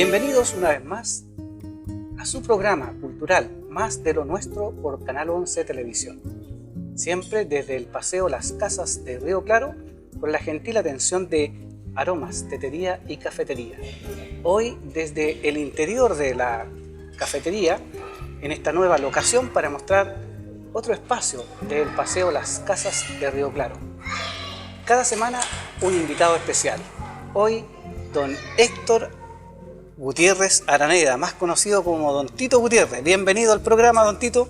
Bienvenidos una vez más a su programa cultural Más de lo Nuestro por Canal 11 Televisión. Siempre desde el Paseo Las Casas de Río Claro, con la gentil atención de Aromas, Tetería y Cafetería. Hoy desde el interior de la cafetería, en esta nueva locación para mostrar otro espacio del Paseo Las Casas de Río Claro. Cada semana un invitado especial. Hoy don Héctor Gutiérrez Araneda, más conocido como don Tito Gutiérrez. Bienvenido al programa, don Tito.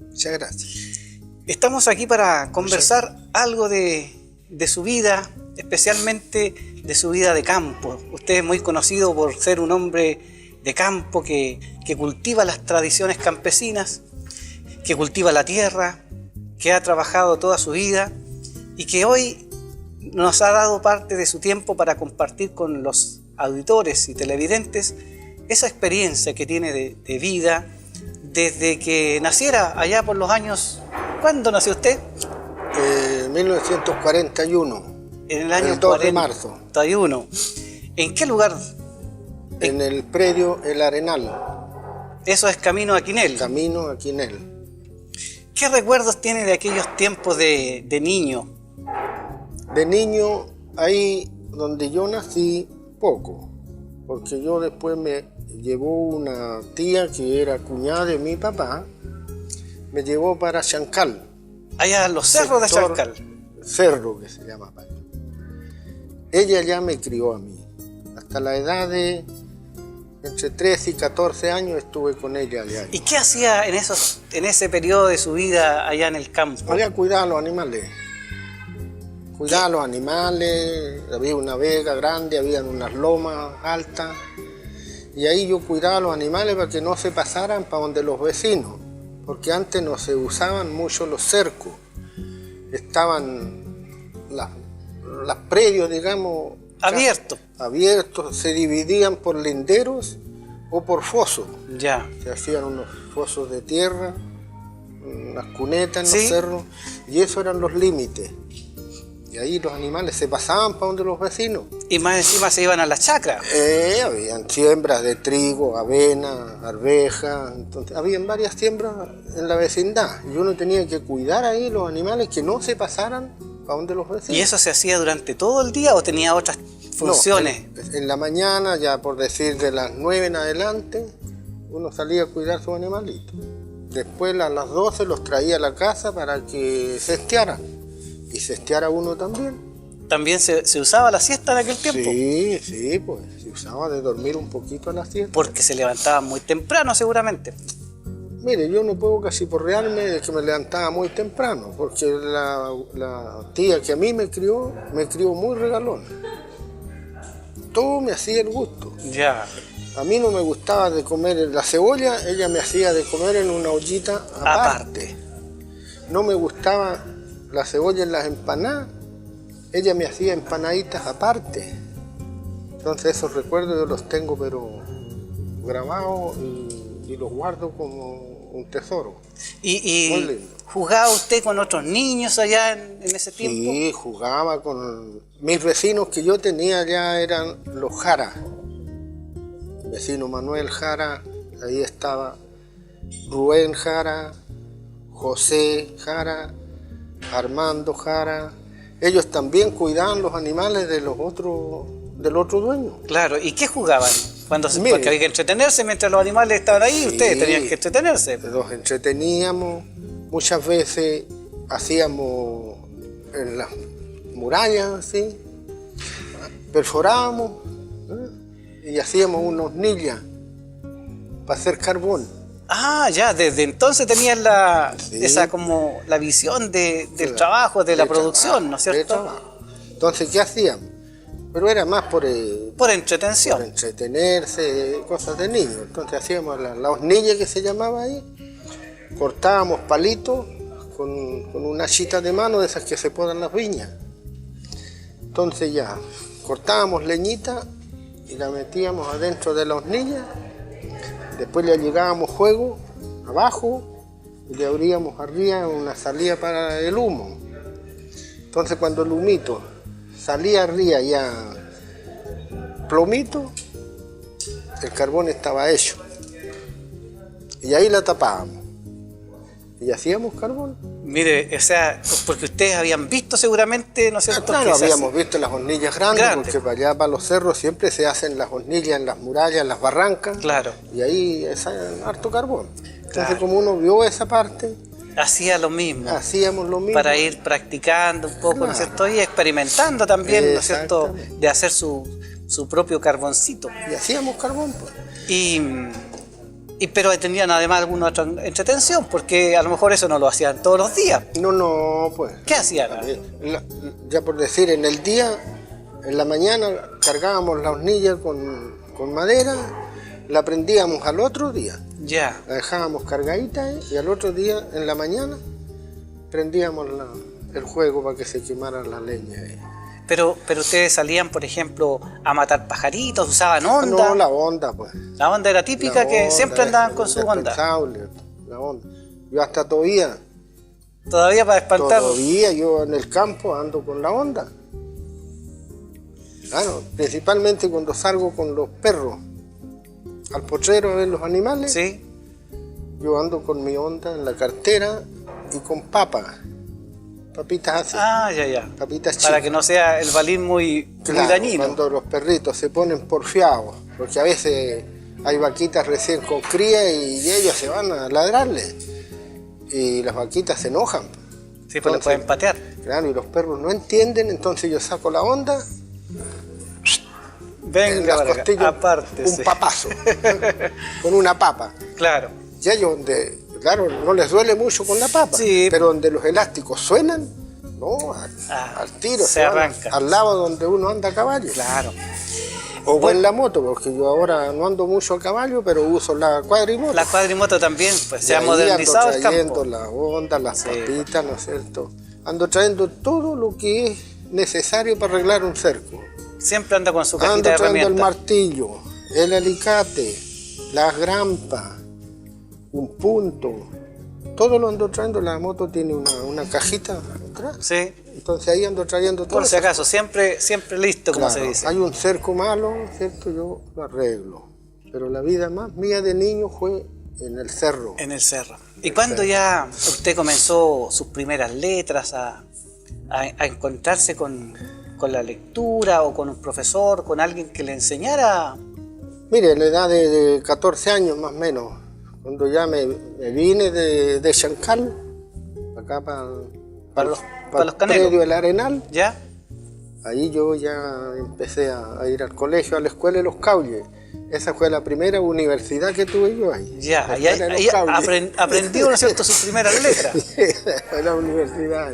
Muchas gracias. Estamos aquí para conversar algo de su vida, especialmente de su vida de campo. Usted es muy conocido por ser un hombre de campo que cultiva las tradiciones campesinas, que cultiva la tierra, que ha trabajado toda su vida y que hoy nos ha dado parte de su tiempo para compartir con los auditores y televidentes esa experiencia que tiene de vida desde que naciera allá por los años... ¿Cuándo nació usted? 1941. En el año el 2 de marzo. 41. ¿En qué lugar? En el predio El Arenal. Eso es camino a Quinel. Camino a Quinel. ¿Qué recuerdos tiene de aquellos tiempos de niño? De niño, ahí donde yo nací, poco. Porque yo después me llevó una tía que era cuñada de mi papá, me llevó para Chancal. Allá en los cerros de Chancal. Cerro, que se llama. Ella ya me crió a mí. Hasta la edad de entre 13 y 14 años estuve con ella allá. ¿Y qué hacía en ese periodo de su vida allá en el campo? Había cuidado a los animales. Cuidaba a los animales, había una vega grande, había unas lomas altas. Y ahí yo cuidaba a los animales para que no se pasaran para donde los vecinos. Porque antes no se usaban mucho los cercos. Estaban las predios, digamos, abiertos, se dividían por linderos o por fosos. Ya. Se hacían unos fosos de tierra, unas cunetas en los cerros, y esos eran los límites. Y ahí los animales se pasaban para donde los vecinos. Y más encima se iban a las chacras. Habían siembras de trigo, avena, arveja. Entonces, habían varias siembras en la vecindad. Y uno tenía que cuidar ahí los animales que no se pasaran para donde los vecinos. ¿Y eso se hacía durante todo el día o tenía otras funciones? No, en la mañana, ya por decir de las 9 en adelante, uno salía a cuidar sus animalitos. Después a las 12 los traía a la casa para que cestearan. Y cesteara uno también. ¿También se usaba la siesta en aquel tiempo? Sí, pues se usaba de dormir un poquito a la siesta. Porque se levantaban muy temprano seguramente. Mire, yo no puedo casi porrearme de que me levantaba muy temprano, porque la tía que a mí me crió muy regalona. Todo me hacía el gusto. Ya. A mí no me gustaba de comer la cebolla, ella me hacía de comer en una ollita aparte. No me gustaba la cebolla en las empanadas, ella me hacía empanaditas aparte. Entonces esos recuerdos yo los tengo pero grabados y los guardo como un tesoro. ¿Y muy lindo. ¿Jugaba usted con otros niños allá en ese tiempo? Sí, jugaba con mis vecinos que yo tenía allá, eran los Jara. El vecino Manuel Jara, ahí estaba Rubén Jara, José Jara, Armando Jara. Ellos también cuidaban los animales del otro dueño. Claro, ¿y qué jugaban? Porque había que entretenerse mientras los animales estaban ahí, ustedes tenían que entretenerse. Los entreteníamos, muchas veces hacíamos en las murallas, así, perforábamos y hacíamos unos nillas para hacer carbón. Ah, ya, desde entonces tenían esa como la visión del trabajo, de la producción, ¿no es cierto? Entonces, ¿qué hacían? Pero era más por entretención. Por entretenerse, cosas de niños. Entonces hacíamos la hornilla que se llamaba ahí, cortábamos palitos con una chita de mano de esas que se podan las viñas. Entonces ya, cortábamos leñita y la metíamos adentro de la hornilla. Después le llegábamos fuego abajo y le abríamos arriba una salida para el humo. Entonces cuando el humito salía arriba ya plomito, el carbón estaba hecho. Y ahí la tapábamos. Y hacíamos carbón. Mire, o sea, porque ustedes habían visto seguramente, ¿no es cierto? Claro, que habíamos visto las hornillas grandes, porque para allá, para los cerros, siempre se hacen las hornillas en las murallas, en las barrancas. Claro. Y ahí salen harto carbón. Entonces, Claro. como uno vio esa parte, Hacía lo mismo. hacíamos lo mismo. Para ir practicando un poco, ¿no es Claro. cierto? Y experimentando también, ¿no es cierto? Exactamente. De hacer su propio carboncito. Y hacíamos carbón, pues. Pero tenían además alguna otra entretención, porque a lo mejor eso no lo hacían todos los días. No, pues. ¿Qué hacían? Ya por decir, en el día, en la mañana, cargábamos la hornilla con madera, la prendíamos al otro día. Ya. La dejábamos cargadita ahí, y al otro día, en la mañana, prendíamos el fuego para que se quemara la leña ahí. Pero ustedes salían, por ejemplo, a matar pajaritos, usaban onda. No, la onda, pues. La onda era típica, La que onda, siempre andaban con es su onda. indispensable, la onda. Yo hasta todavía Todavía para espantar. yo en el campo ando con la onda. Claro, principalmente cuando salgo con los perros al potrero a ver los animales, Sí. yo ando con mi onda en la cartera y con papitas así, Ah, ya. papitas chicas. Para que no sea el balín muy Claro, dañino. cuando los perritos se ponen porfiados, porque a veces hay vaquitas recién con cría y ellos se van a ladrarle. Y las vaquitas se enojan. Sí, pues le pueden patear. Claro, y los perros no entienden, entonces yo saco la onda, en Venga, las para acá. costillas, Aparte, un sí. papazo, con una papa. Claro. Y ellos donde, claro, no les duele mucho con la papa, Sí. pero donde los elásticos suenan, no, al tiro, se van arranca. al lado donde uno anda a caballo. Claro. O en la moto, porque yo ahora no ando mucho a caballo, pero uso la cuadrimoto. La cuadrimoto también, pues se Y ha ahí modernizado el ando trayendo campo. la onda, las Sí. papitas, ¿no es cierto? Ando trayendo todo lo que es necesario para arreglar un cerco. Siempre anda con su cajita Ando de trayendo el herramientas. martillo, el alicate, las grampas, un punto. Todo lo ando trayendo. La moto tiene una cajita atrás. Sí. Entonces ahí ando trayendo todo. Por si acaso, siempre listo, como Claro, se dice. hay un cerco malo, ¿cierto? Yo lo arreglo. Pero la vida más mía de niño fue en el cerro. En el cerro. ¿Y cuándo ya usted comenzó sus primeras letras a encontrarse con la lectura o con un profesor, con alguien que le enseñara? Mire, a la edad de 14 años más o menos, cuando ya me vine de Chancal, acá para los el Canelos. predio del Arenal, ¿Ya? ahí yo ya empecé a ir al colegio, a la escuela de los Caules. Esa fue la primera universidad que tuve yo ahí. Ya, la ahí escuela de los Caules. aprendió, ¿no es cierto?, sus primeras letras. Fue la universidad.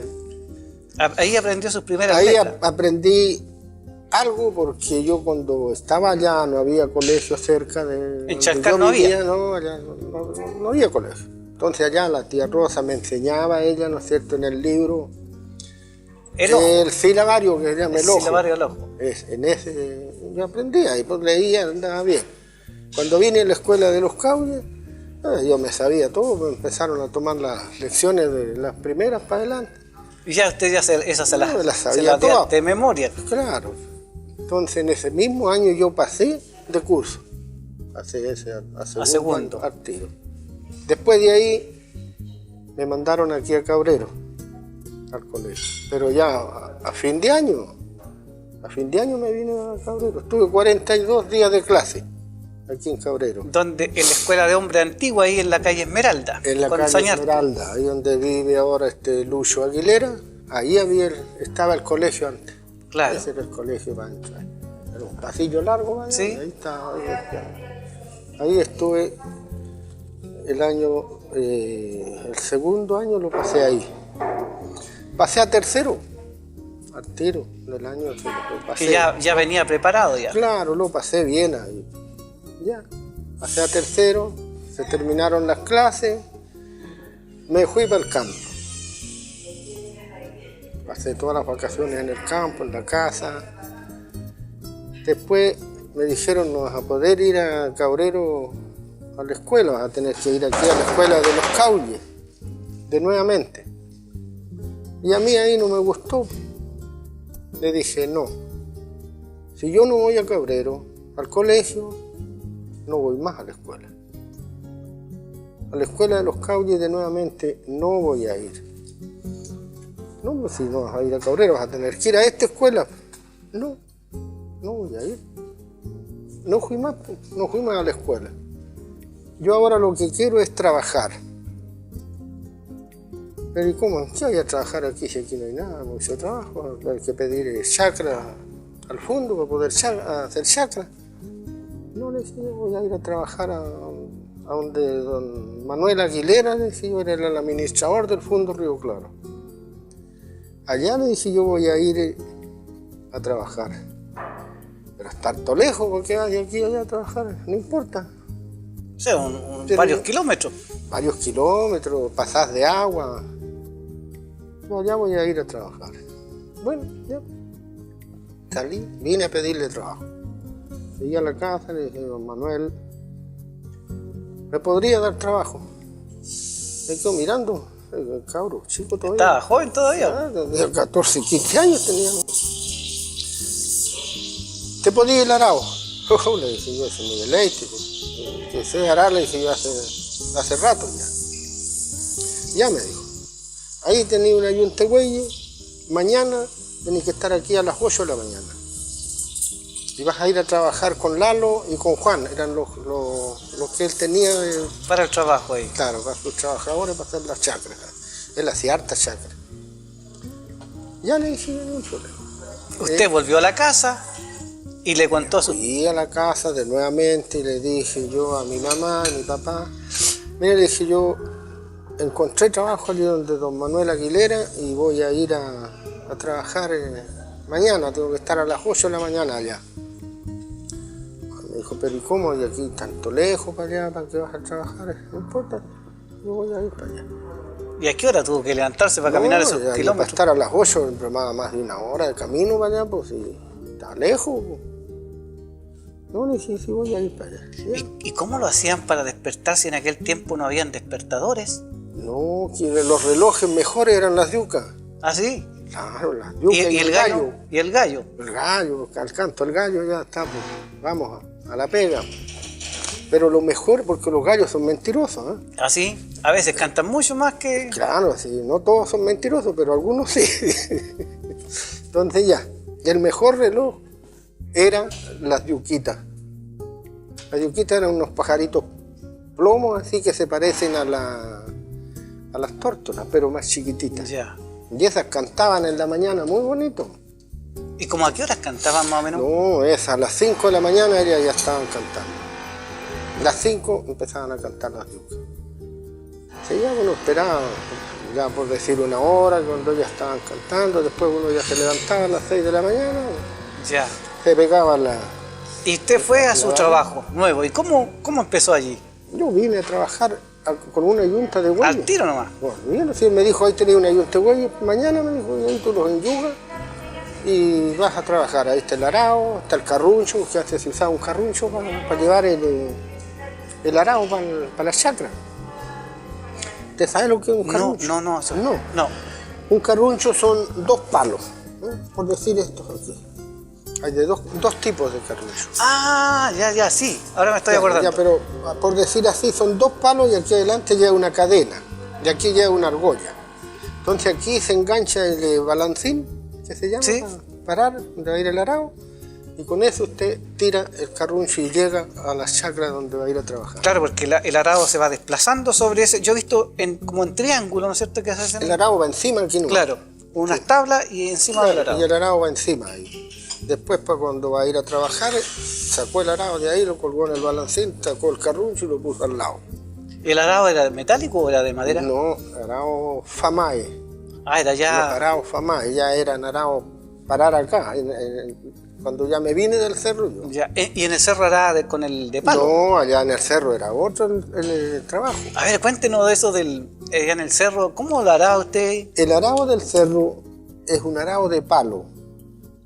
Ahí aprendió sus primeras Ahí letras. aprendí algo porque yo cuando estaba allá no había colegio cerca de donde Chancal yo no había. vivía, no, allá no había colegio. Entonces allá la tía Rosa me enseñaba, ella, ¿no es cierto?, en el libro, El ojo. el silabario que se llama el ojo. Silabario del ojo. En ese yo aprendía y pues leía, andaba bien. Cuando vine a la escuela de los Caules, yo me sabía todo, me empezaron a tomar las lecciones de las primeras para adelante. Y ya usted ya esas se No, me las se sabía las dio todas. de memoria. Claro. Entonces en ese mismo año yo pasé de curso. Pasé ese a segundo. Al tiro. Después de ahí me mandaron aquí a Cabrero, al colegio. Pero ya a fin de año me vine a Cabrero. Estuve 42 días de clase aquí en Cabrero. Donde, en la escuela de hombre antigua, ahí en la calle Esmeralda. En la con calle Sañarte. Esmeralda, ahí donde vive ahora Lucho Aguilera, ahí estaba el colegio antes. Claro. Ese era el colegio para entrar. Era un pasillo largo, ¿vale? Sí. Ahí está. Ahí estuve el año, el segundo año lo pasé ahí. Pasé a tercero, al tiro del año que lo pasé. Que ya venía preparado ya. Claro, lo pasé bien ahí. Ya, pasé a tercero, se terminaron las clases, me fui para el campo. Pasé todas las vacaciones en el campo, en la casa. Después me dijeron, no vas a poder ir a Cabrero a la escuela, vas a tener que ir aquí a la escuela de los Caules, de nuevamente. Y a mí ahí no me gustó. Le dije, no, si yo no voy a Cabrero, al colegio, no voy más a la escuela. A la escuela de los Caules de nuevamente no voy a ir. No, pues si no vas a ir a Cabrera, vas a tener que ir a esta escuela. No, no voy a ir. No fui más a la escuela. Yo ahora lo que quiero es trabajar. Pero ¿y cómo? ¿Qué voy a trabajar aquí si aquí no hay nada? Mucho trabajo. Hay que pedir chacra al fondo para poder hacer chacra. No, le dije, yo voy a ir a trabajar a donde don Manuel Aguilera, le dije, yo era el administrador del Fondo Río Claro. Allá le dije, yo voy a ir a trabajar. Pero estar todo lejos, porque de aquí allá a trabajar, no importa. O sea, varios kilómetros. Varios kilómetros, pasás de agua. No, ya voy a ir a trabajar. Bueno, ya. Salí, vine a pedirle trabajo. Llegué a la casa, le dije, don Manuel, ¿me podría dar trabajo? Me quedo mirando, el cabro, chico todavía. ¿Estaba joven todavía? De 14, 15 años teníamos. ¿Te podía ir arao? Le dije yo, eso me deleite. Que sé arar, le dije yo hace rato ya. Ya me dijo. Ahí tenía una yuntegüeye, mañana tenés que estar aquí a las 8 de la mañana. Y vas a ir a trabajar con Lalo y con Juan, eran los que él tenía. Para el trabajo ahí. Claro, para sus trabajadores, para hacer las chacras. Él hacía harta chacra. Ya le dije, no hay problema. Usted volvió a la casa y le contó a su... Fui a la casa de nuevamente y le dije yo a mi mamá, a mi papá, mire, le dije yo, encontré trabajo allí donde don Manuel Aguilera y voy a ir a trabajar mañana, tengo que estar a las 8 de la mañana allá. Me dijo, pero ¿y cómo? ¿Y aquí tanto lejos para allá, para que vas a trabajar? No importa, yo voy a ir para allá. ¿Y a qué hora tuvo que levantarse para caminar esos kilómetros? Para estar a las 8, más de una hora de camino para allá, pues si está lejos. No, le dije, sí, voy a ir para allá. ¿Y cómo lo hacían para despertar si en aquel tiempo no habían despertadores? No, los relojes mejores eran las yucas. ¿Ah, sí? Claro, las yucas ¿Y el gallo? ¿Y el gallo? El gallo, al canto el gallo ya está, pues, vamos a la pega. Pero lo mejor, porque los gallos son mentirosos, ¿eh? ¿Ah, sí? A veces cantan mucho más que... Claro, sí, no todos son mentirosos, pero algunos sí. Entonces ya, el mejor reloj eran las yuquitas. Las yuquitas eran unos pajaritos plomos, así que se parecen a las tórtolas, pero más chiquititas. Ya. Y esas cantaban en la mañana muy bonito. ¿Y como a qué horas cantaban más o menos? No, esas a las 5 de la mañana ellas ya estaban cantando. A las 5 empezaban a cantar las yucas. Sí, ya uno esperaba, ya por decir una hora, cuando ya estaban cantando, después uno ya se levantaba a las 6 de la mañana, ya. Se pegaba la... Y usted fue a su trabajo nuevo, ¿y cómo empezó allí? Yo vine a trabajar con una yunta de güeyes. ¿Al tiro nomás? Bueno, bien, así me dijo, ahí tenés una yunta de güeyes, mañana me dijo, y ahí tú los enyugas y vas a trabajar. Ahí está el arao, está el carruncho, que antes se usaba un carruncho para llevar el arao para la chacra. ¿Te sabes lo que es un carruncho? No. Un carruncho son 2 palos, ¿no? Por decir esto aquí. Hay de dos tipos de carruncho. Ah, ya, sí. Ahora me estoy acordando. Ya, pero por decir así, son 2 palos y aquí adelante lleva una cadena. Y aquí lleva una argolla. Entonces aquí se engancha el balancín, que se llama, ¿sí? Para parar, donde va a ir el arao. Y con eso usted tira el carruncho y llega a las chacras donde va a ir a trabajar. Claro, porque el arado se va desplazando sobre ese... Yo he visto como en triángulo, ¿no es cierto? Que se hacen... El arao va encima aquí, ¿no? Claro, unas tablas y encima claro, del arado. Y el arao va encima ahí. Después, para cuando va a ir a trabajar, sacó el arao de ahí, lo colgó en el balancín, sacó el carruncho y lo puso al lado. ¿El arado era metálico o era de madera? No, arao Famae. Ah, era ya... Los araos Famae, ya eran araos parar acá, cuando ya me vine del cerro yo. Ya. ¿Y en el cerro era con el de palo? No, allá en el cerro era otro el trabajo. A ver, cuéntenos de eso allá en el cerro. ¿Cómo lo hará usted? El arao del cerro es un arao de palo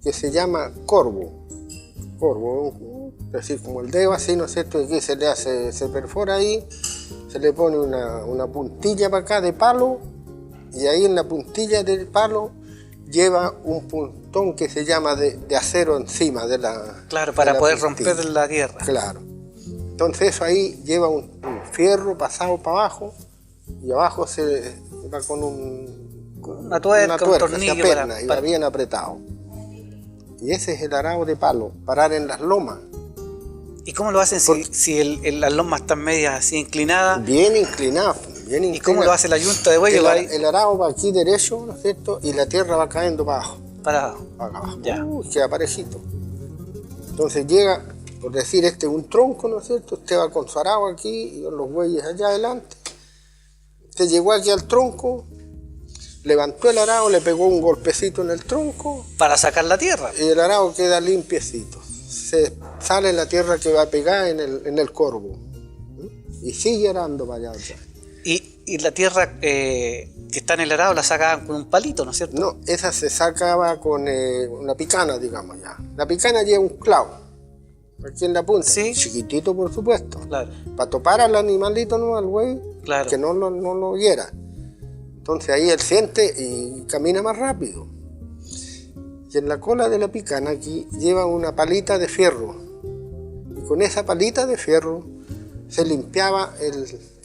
que se llama corvo. Corvo, es decir, como el dedo así, ¿no es cierto? Aquí se perfora ahí, se le pone una puntilla para acá de palo y ahí en la puntilla del palo lleva un puntón que se llama de acero encima de la... Claro, para de la poder puntilla. romper la tierra. Claro. Entonces eso ahí lleva un fierro pasado para abajo y abajo se va con una tuerca, un tornillo se aperna y va bien apretado. Y ese es el arado de palo, parar en las lomas. ¿Y cómo lo hacen si las lomas están medias así inclinadas? Bien inclinado, bien inclinado. ¿Y cómo lo hace la yunta de bueyes? El arado va aquí derecho, ¿no es cierto? Y la tierra va cayendo para abajo. Para abajo. Para abajo. Ya. Queda parejito. Entonces llega, por decir, este es un tronco, ¿no es cierto? Usted va con su arado aquí y con los bueyes allá adelante. Usted llegó aquí al tronco, levantó el arado, le pegó un golpecito en el tronco. Para sacar la tierra. Y el arado queda limpiecito. Se sale la tierra que va pegada en el corvo. Y sigue arando para allá. Y la tierra que está en el arado la sacaban con un palito, ¿no es cierto? No, esa se sacaba con una picana, digamos ya. La picana lleva un clavo, aquí en la punta, sí. Chiquitito por supuesto. Claro. Para topar al animalito, ¿no? Al güey, claro. Que no lo hiera. Entonces ahí él siente y camina más rápido. Y en la cola de la picana aquí lleva una palita de fierro. Y con esa palita de fierro se limpiaba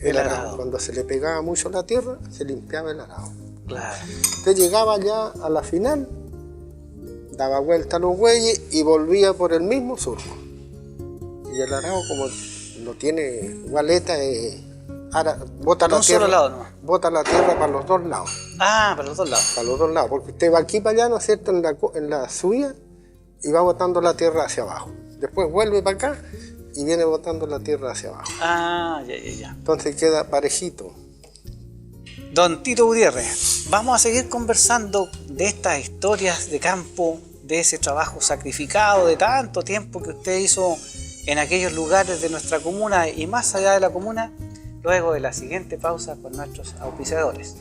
el arado. Cuando se le pegaba mucho la tierra, se limpiaba el arado. Claro. Usted llegaba ya a la final, daba vuelta a los bueyes y volvía por el mismo surco. Y el arado, como no tiene gualeta, bota la tierra. Solo lado, ¿no? Bota la tierra para los dos lados. Ah, para los dos lados. Para los dos lados, porque usted va aquí para allá, ¿no es cierto?, en la subida y va botando la tierra hacia abajo. Después vuelve para acá y viene botando la tierra hacia abajo. Ah, ya. Entonces queda parejito. Don Tito Gutiérrez, vamos a seguir conversando de estas historias de campo, de ese trabajo sacrificado de tanto tiempo que usted hizo en aquellos lugares de nuestra comuna y más allá de la comuna, luego de la siguiente pausa con nuestros auspiciadores.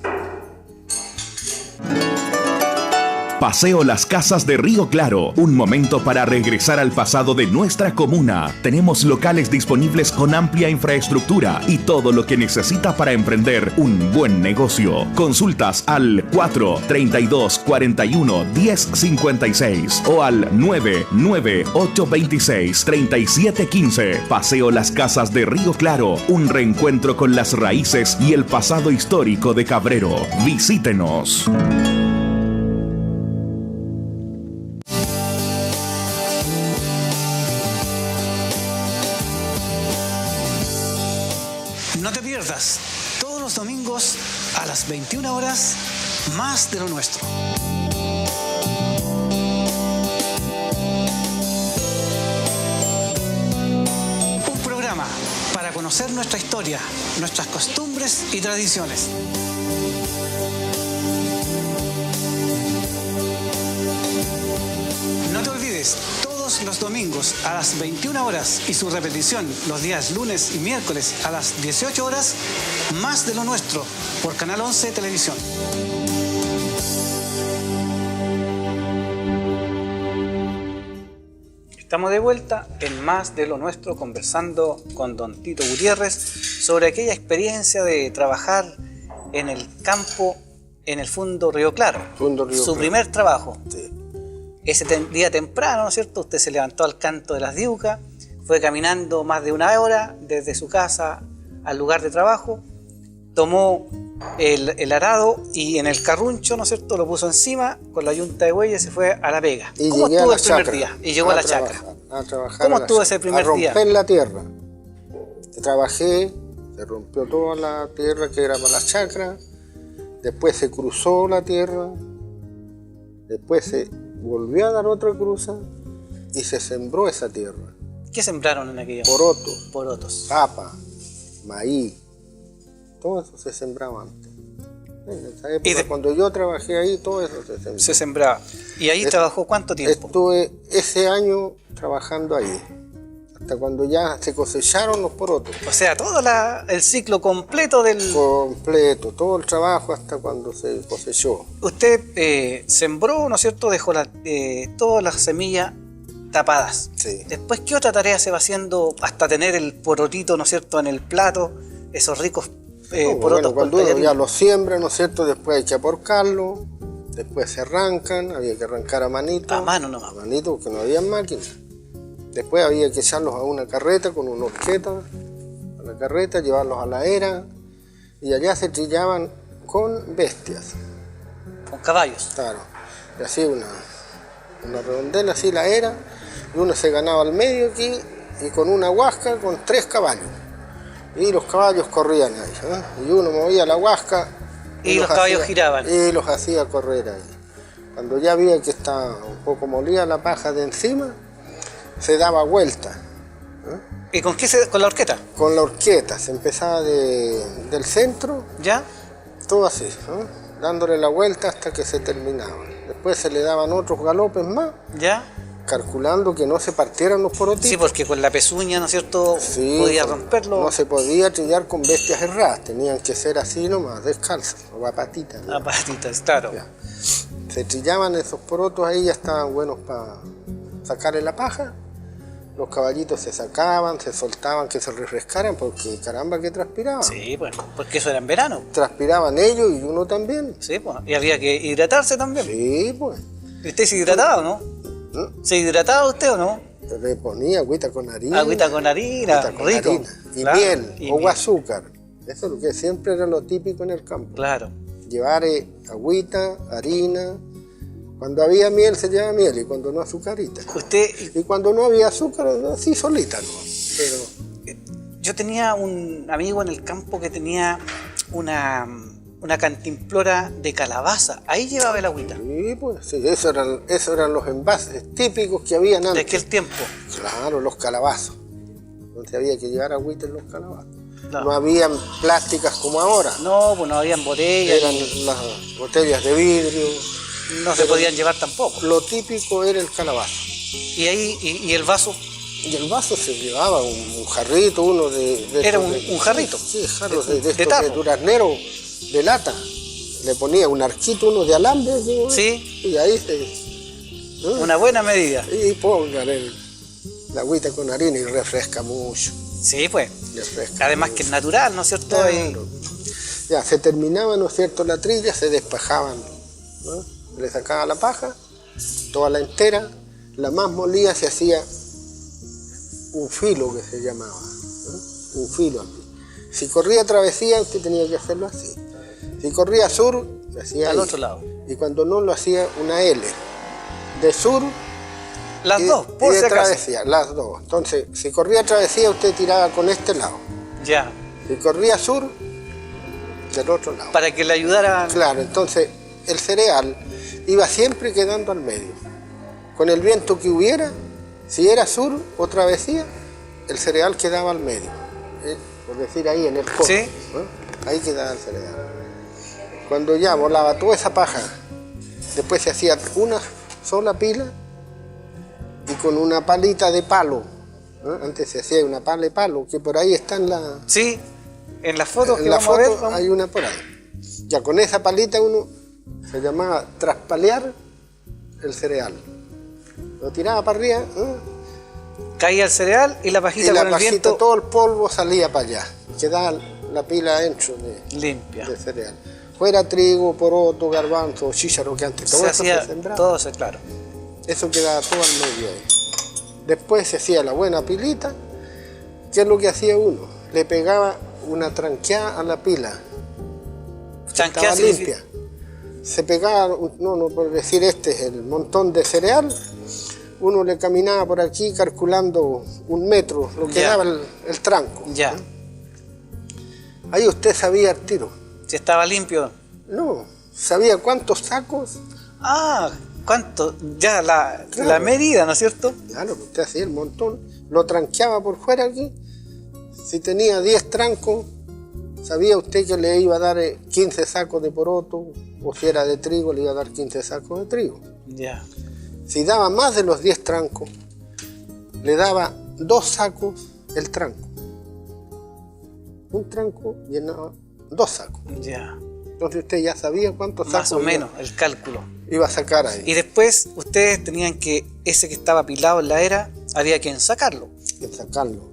Paseo Las Casas de Río Claro, un momento para regresar al pasado de nuestra comuna. Tenemos locales disponibles con amplia infraestructura y todo lo que necesita para emprender un buen negocio. Consultas al 432-41-1056 o al 99826-3715. Paseo Las Casas de Río Claro, un reencuentro con las raíces y el pasado histórico de Cabrero. Visítenos. No te pierdas, todos los domingos a las 21 horas, Más de lo Nuestro. Un programa para conocer nuestra historia, nuestras costumbres y tradiciones. No te olvides, todos los domingos a las 21 horas y su repetición los días lunes y miércoles a las 18 horas, Más de lo Nuestro, por Canal 11 Televisión. Estamos de vuelta en Más de lo Nuestro, conversando con don Tito Gutiérrez sobre aquella experiencia de trabajar en el campo en el Fundo Río Claro. Su primer trabajo. Sí. Ese día temprano, ¿no es cierto? Usted se levantó al canto de las diucas, fue caminando más de una hora desde su casa al lugar de trabajo, tomó el arado y en el carruncho, ¿no es cierto?, lo puso encima, con la yunta de bueyes se fue a la pega. Y ¿Cómo llegué estuvo a el la primer chacra, día? Y llegó a la chacra. A trabajar. ¿Cómo estuvo ese primer día? A romper la tierra. Trabajé, se rompió toda la tierra que era para la chacra, después se cruzó la tierra, después se volvió a dar otra cruza y se sembró esa tierra. ¿Qué sembraron en aquella? Porotos, Porotos. papa, maíz, todo eso se sembraba antes. En esa época, cuando yo trabajé ahí, todo eso se sembraba. Se sembraba. ¿Y ahí trabajó cuánto tiempo? Estuve ese año trabajando ahí, hasta cuando ya se cosecharon los porotos. O sea, todo el ciclo completo del... Completo, todo el trabajo hasta cuando se cosechó. Usted sembró, ¿no es cierto?, dejó todas las semillas tapadas. Sí. Después, ¿qué otra tarea se va haciendo hasta tener el porotito, ¿no es cierto?, en el plato, esos ricos porotos? Bueno, cuando uno ya lo siembra, ¿no es cierto?, después hay que aporcarlo, después se arrancan, había que arrancar a manito. A mano nomás. A manito, porque no había máquina. Después había que echarlos a una carreta con una horqueta, a la carreta, llevarlos a la era, y allá se trillaban con bestias. Con caballos. Claro, y así una redondela, así la era, y uno se ganaba al medio aquí, y con una huasca con 3 caballos. Y los caballos corrían ahí, ¿eh? Y uno movía la huasca. Y los caballos giraban. Y los hacía correr ahí. Cuando ya veía que estaba un poco molida la paja de encima, se daba vuelta. ¿Y con qué con la horqueta? Con la horqueta, se empezaba del centro, ¿Ya? todo así, dándole la vuelta hasta que se terminaba. Después se le daban otros galopes más, ¿Ya? calculando que no se partieran los porotitos. Sí, porque con la pezuña, ¿no es cierto?, Sí, podía romperlo. No se podía trillar con bestias erradas, tenían que ser así nomás, descalzas o a patitas. A patitas, claro. Ya. Se trillaban esos porotos ahí, ya estaban buenos para sacarle la paja. Los caballitos se sacaban, se soltaban, que se refrescaran, porque caramba que transpiraban. Sí, pues, porque eso era en verano. Transpiraban ellos y uno también. Sí, pues, y había que hidratarse también. Sí, pues. ¿Y usted se hidrataba o no? ¿Se hidrataba usted o no? Le ponía agüita con harina. Agüita con harina, agüita con rico. harina. Y Claro, miel, y o miel. azúcar. Eso es lo que siempre era lo típico en el campo. Claro. Llevar agüita, harina. Cuando había miel se llevaba miel y cuando no azucarita. Usted, Y cuando no había azúcar, así solita, ¿no? Pero yo tenía un amigo en el campo que tenía una cantimplora de calabaza. Ahí llevaba el agüita. sí, pues, sí, eso eran los envases típicos que habían De antes. aquel tiempo. Claro, los calabazos. Entonces había que llevar agüita en los calabazos. Claro. No habían plásticas como ahora. No, pues no habían botellas. Eran las botellas de vidrio. No se podían llevar tampoco. Lo típico era el calabazo. Y ahí, y el vaso, Y el vaso se llevaba un jarrito, uno de Era estos un jarrito. Sí, jarros de de estos tarro. de duraznero, de lata. Le ponía un arquito, uno de alambre. ¿Sí? Sí. Y ahí se... una buena medida. Y póngale la agüita con harina y refresca mucho. Sí, pues. Refresca Además mucho. que es natural, ¿no es cierto? Claro. Ya, se terminaba, ¿no es cierto?, la trilla, se despajaban, ¿no? Le sacaba la paja, toda la entera, la más molida se hacía un filo que se llamaba, ¿no? Un filo aquí. Si corría travesía, usted tenía que hacerlo así. Si corría sur, se hacía Al ahí. otro lado. Y cuando no, lo hacía una L. De sur Las y, dos, y por de si acaso. travesía, las dos. Entonces, si corría travesía, usted tiraba con este lado. Ya. Si corría sur, del otro lado. Para que le ayudaran. Claro, entonces el cereal iba siempre quedando al medio. Con el viento que hubiera, si era sur o travesía, el cereal quedaba al medio. Por decir ahí en el cono, Sí. ¿no? Ahí quedaba el cereal. Cuando ya volaba toda esa paja, después se hacía una sola pila y con una palita de palo. ¿No? Antes se hacía una pala de palo, que por ahí está en la... Sí, en las fotos En que la vamos a ver. foto hay una por ahí. Ya con esa palita uno se llamaba traspalear el cereal. Lo tiraba para arriba, Caía el cereal y la pajita y la con el pajita, viento todo el polvo salía para allá. Y quedaba la pila adentro limpia. de cereal. Fuera trigo, poroto, garbanzo, chícharo, que antes todo Se eso hacía se sembraba. todo eso, claro. Eso quedaba todo al medio ahí. Después se hacía la buena pilita. ¿Qué es lo que hacía uno? Le pegaba una tranqueada a la pila. Chanquear Estaba significa- limpia. Se pegaba, no por decir este es el montón de cereal, uno le caminaba por aquí calculando 1 metro, lo que Ya. daba el tranco. Ya. Ahí usted sabía el tiro. Si estaba limpio. No, sabía cuántos sacos. Ah, ¿cuánto? Ya la Claro. medida, ¿no es cierto? Claro, usted hacía el montón, lo tranqueaba por fuera aquí. Si tenía 10 trancos, sabía usted que le iba a dar 15 sacos de poroto, o si era de trigo, le iba a dar 15 sacos de trigo. Ya. Si daba más de los 10 trancos, le daba 2 sacos el tranco. Un tranco llenaba 2 sacos. Ya. Entonces usted ya sabía cuántos Más sacos o menos, el cálculo. iba a sacar ahí. Y después ustedes tenían que, ese que estaba apilado en la era, había que ensacarlo. Y sacarlo.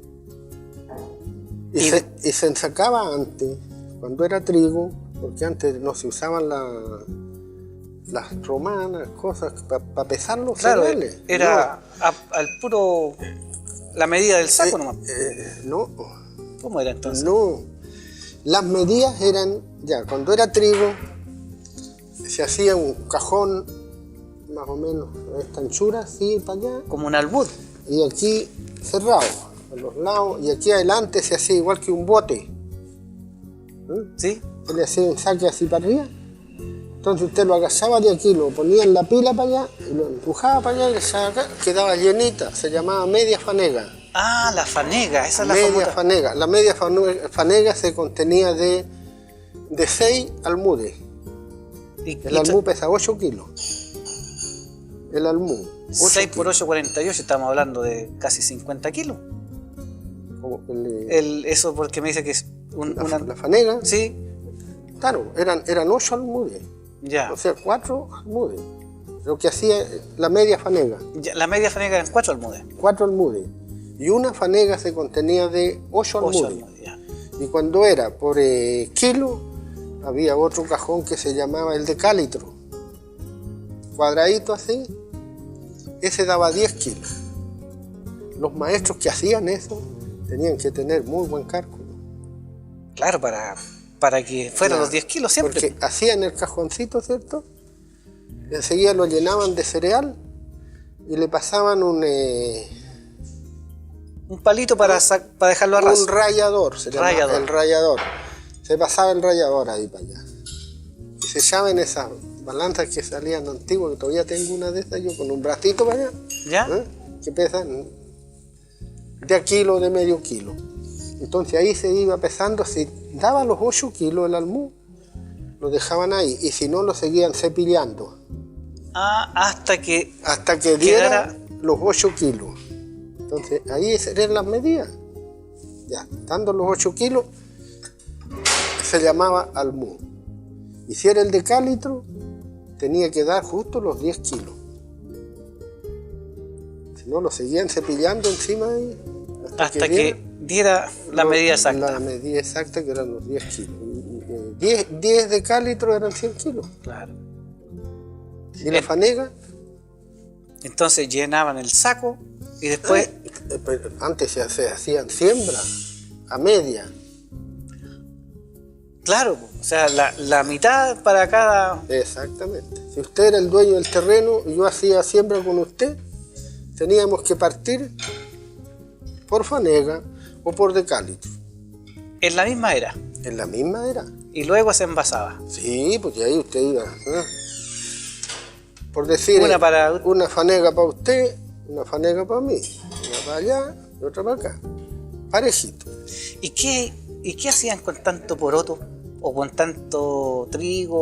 Y Y se ensacaba antes, cuando era trigo, porque antes no se usaban las romanas, cosas, para pesar los Claro, cereales. era al puro la medida del saco nomás. No, ¿Cómo era entonces? no. Las medidas eran, ya, cuando era trigo, se hacía un cajón más o menos de esta anchura, así para allá, Como un albud. y aquí cerrado, a los lados, y aquí adelante se hacía igual que un bote. ¿Sí? Se le hacía un saque así para arriba. Entonces usted lo agachaba de aquí, lo ponía en la pila para allá, y lo empujaba para allá y le sacaba, quedaba llenita, se llamaba media fanega. Ah, la fanega, esa es la Media famosa. fanega. La media fanega se contenía de 6 almudes. El almud pesa 8 kilos. El almud. 6 por 8, 48, estamos hablando de casi 50 kilos. Eso porque me dice que es La fanega, Sí, claro, eran 8 almudes. ya. O sea, 4 almudes. Lo que hacía la media fanega. Ya, la media fanega eran 4 almudes. 4 almudes. Y una fanega se contenía de 8 8 almudes. almudes, ya. Y cuando era por kilo, había otro cajón que se llamaba el decalitro. Cuadradito así, ese daba 10 kilos. Los maestros que hacían eso tenían que tener muy buen cálculo. Claro, para que fueran los 10 kilos siempre. Porque hacían el cajoncito, ¿cierto? Enseguida lo llenaban de cereal y le pasaban un palito para dejarlo a ras. un rallador, se llamaba Rallador. el rallador. Se pasaba el rallador ahí para allá. Y se llaman esas balanzas que salían antiguas, que todavía tengo una de esas yo con un bracito para allá, ¿Ya? que pesan de a kilo, de medio kilo. Entonces ahí se iba pesando, si daba los 8 kilos el almud, lo dejaban ahí, y si no lo seguían cepillando. Ah, hasta que Diera quedara- los 8 kilos. Entonces ahí eran las medidas. Ya, dando los 8 kilos, se llamaba almud. Y si era el decalitro, tenía que dar justo los 10 kilos. Si no, lo seguían cepillando encima ahí. hasta que diera la medida exacta. La medida exacta, que eran los 10 kilos. 10 decalitros eran 100 kilos. Claro. Y la fanega, Entonces llenaban el saco y después antes se hacían siembra a media. claro, o sea, la mitad para cada. Exactamente. Si usted era el dueño del terreno y yo hacía siembra con usted, teníamos que partir por fanega o por decalitro. En la misma era. En la misma era. Y luego se envasaba. Sí, porque ahí usted iba. Por decir, una fanega para usted, una fanega para mí. Una para allá y otra para acá. Parejito. ¿Y qué hacían con tanto poroto? ¿O con tanto trigo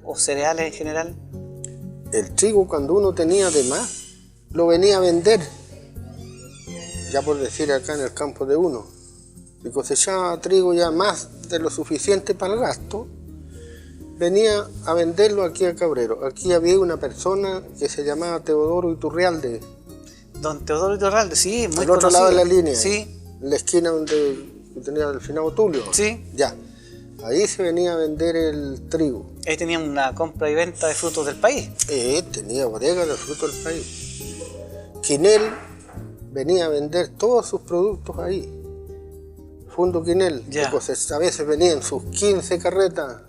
o cereales en general? El trigo, cuando uno tenía de más, lo venía a vender. Ya por decir, acá en el campo de uno. Si cosechaba trigo ya más de lo suficiente para el gasto, venía a venderlo aquí a Cabrero. Aquí había una persona que se llamaba Teodoro Iturrialde. Don Teodoro Iturralde, sí, muy Al otro lado de la línea. Sí, En la esquina donde tenía el finado Tulio. sí. Ya. Ahí se venía a vender el trigo. Ahí tenían una compra y venta de frutos del país. Tenía bodegas de fruto del país. Quinel venía a vender todos sus productos ahí. Fundo Quinel. Ya. Entonces, a veces venían sus 15 carretas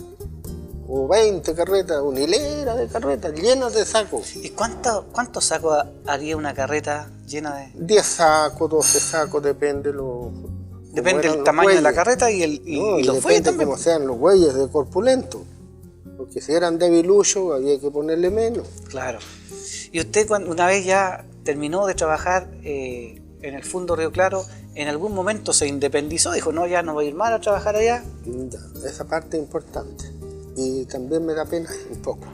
o 20 carretas, una hilera de carretas llenas de sacos. ¿Y cuántos sacos haría una carreta llena de...? 10 sacos, 12 sacos, depende Depende del tamaño de la carreta y los bueyes también. Como sean los bueyes de corpulento. Porque si eran debiluchos había que ponerle menos. Claro. Y usted una vez ya terminó de trabajar en el Fundo Río Claro, ¿en algún momento se independizó? Dijo, no, ya no voy a ir más a trabajar allá. Ya, esa parte es importante. Y también me da pena un poco.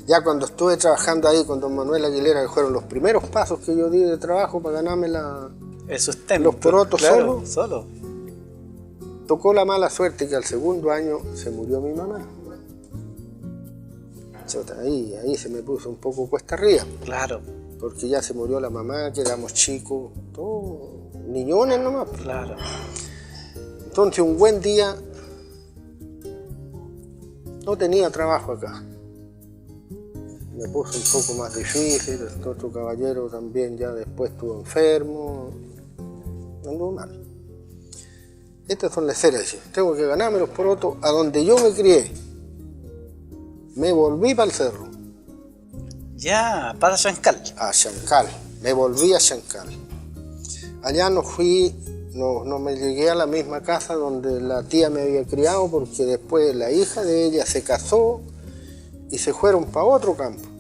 Ya cuando estuve trabajando ahí con don Manuel Aguilera, que fueron los primeros pasos que yo di de trabajo para ganarme El sustento. los porotos claro, solo. Tocó la mala suerte que al segundo año se murió mi mamá. Chota, ahí se me puso un poco cuesta arriba. Claro, Porque ya se murió la mamá, que éramos chicos, todos niñones nomás. claro. Entonces un buen día no tenía trabajo acá. me puso un poco más difícil, este otro caballero también ya después estuvo enfermo, anduvo mal. Estas son las herencias, tengo que ganarme los porotos a donde yo me crié. Me volví para el cerro. Ya, para Chancal. A Chancal, me volví a Chancal. Allá no fui, no me llegué a la misma casa donde la tía me había criado, porque después la hija de ella se casó y se fueron para otro campo.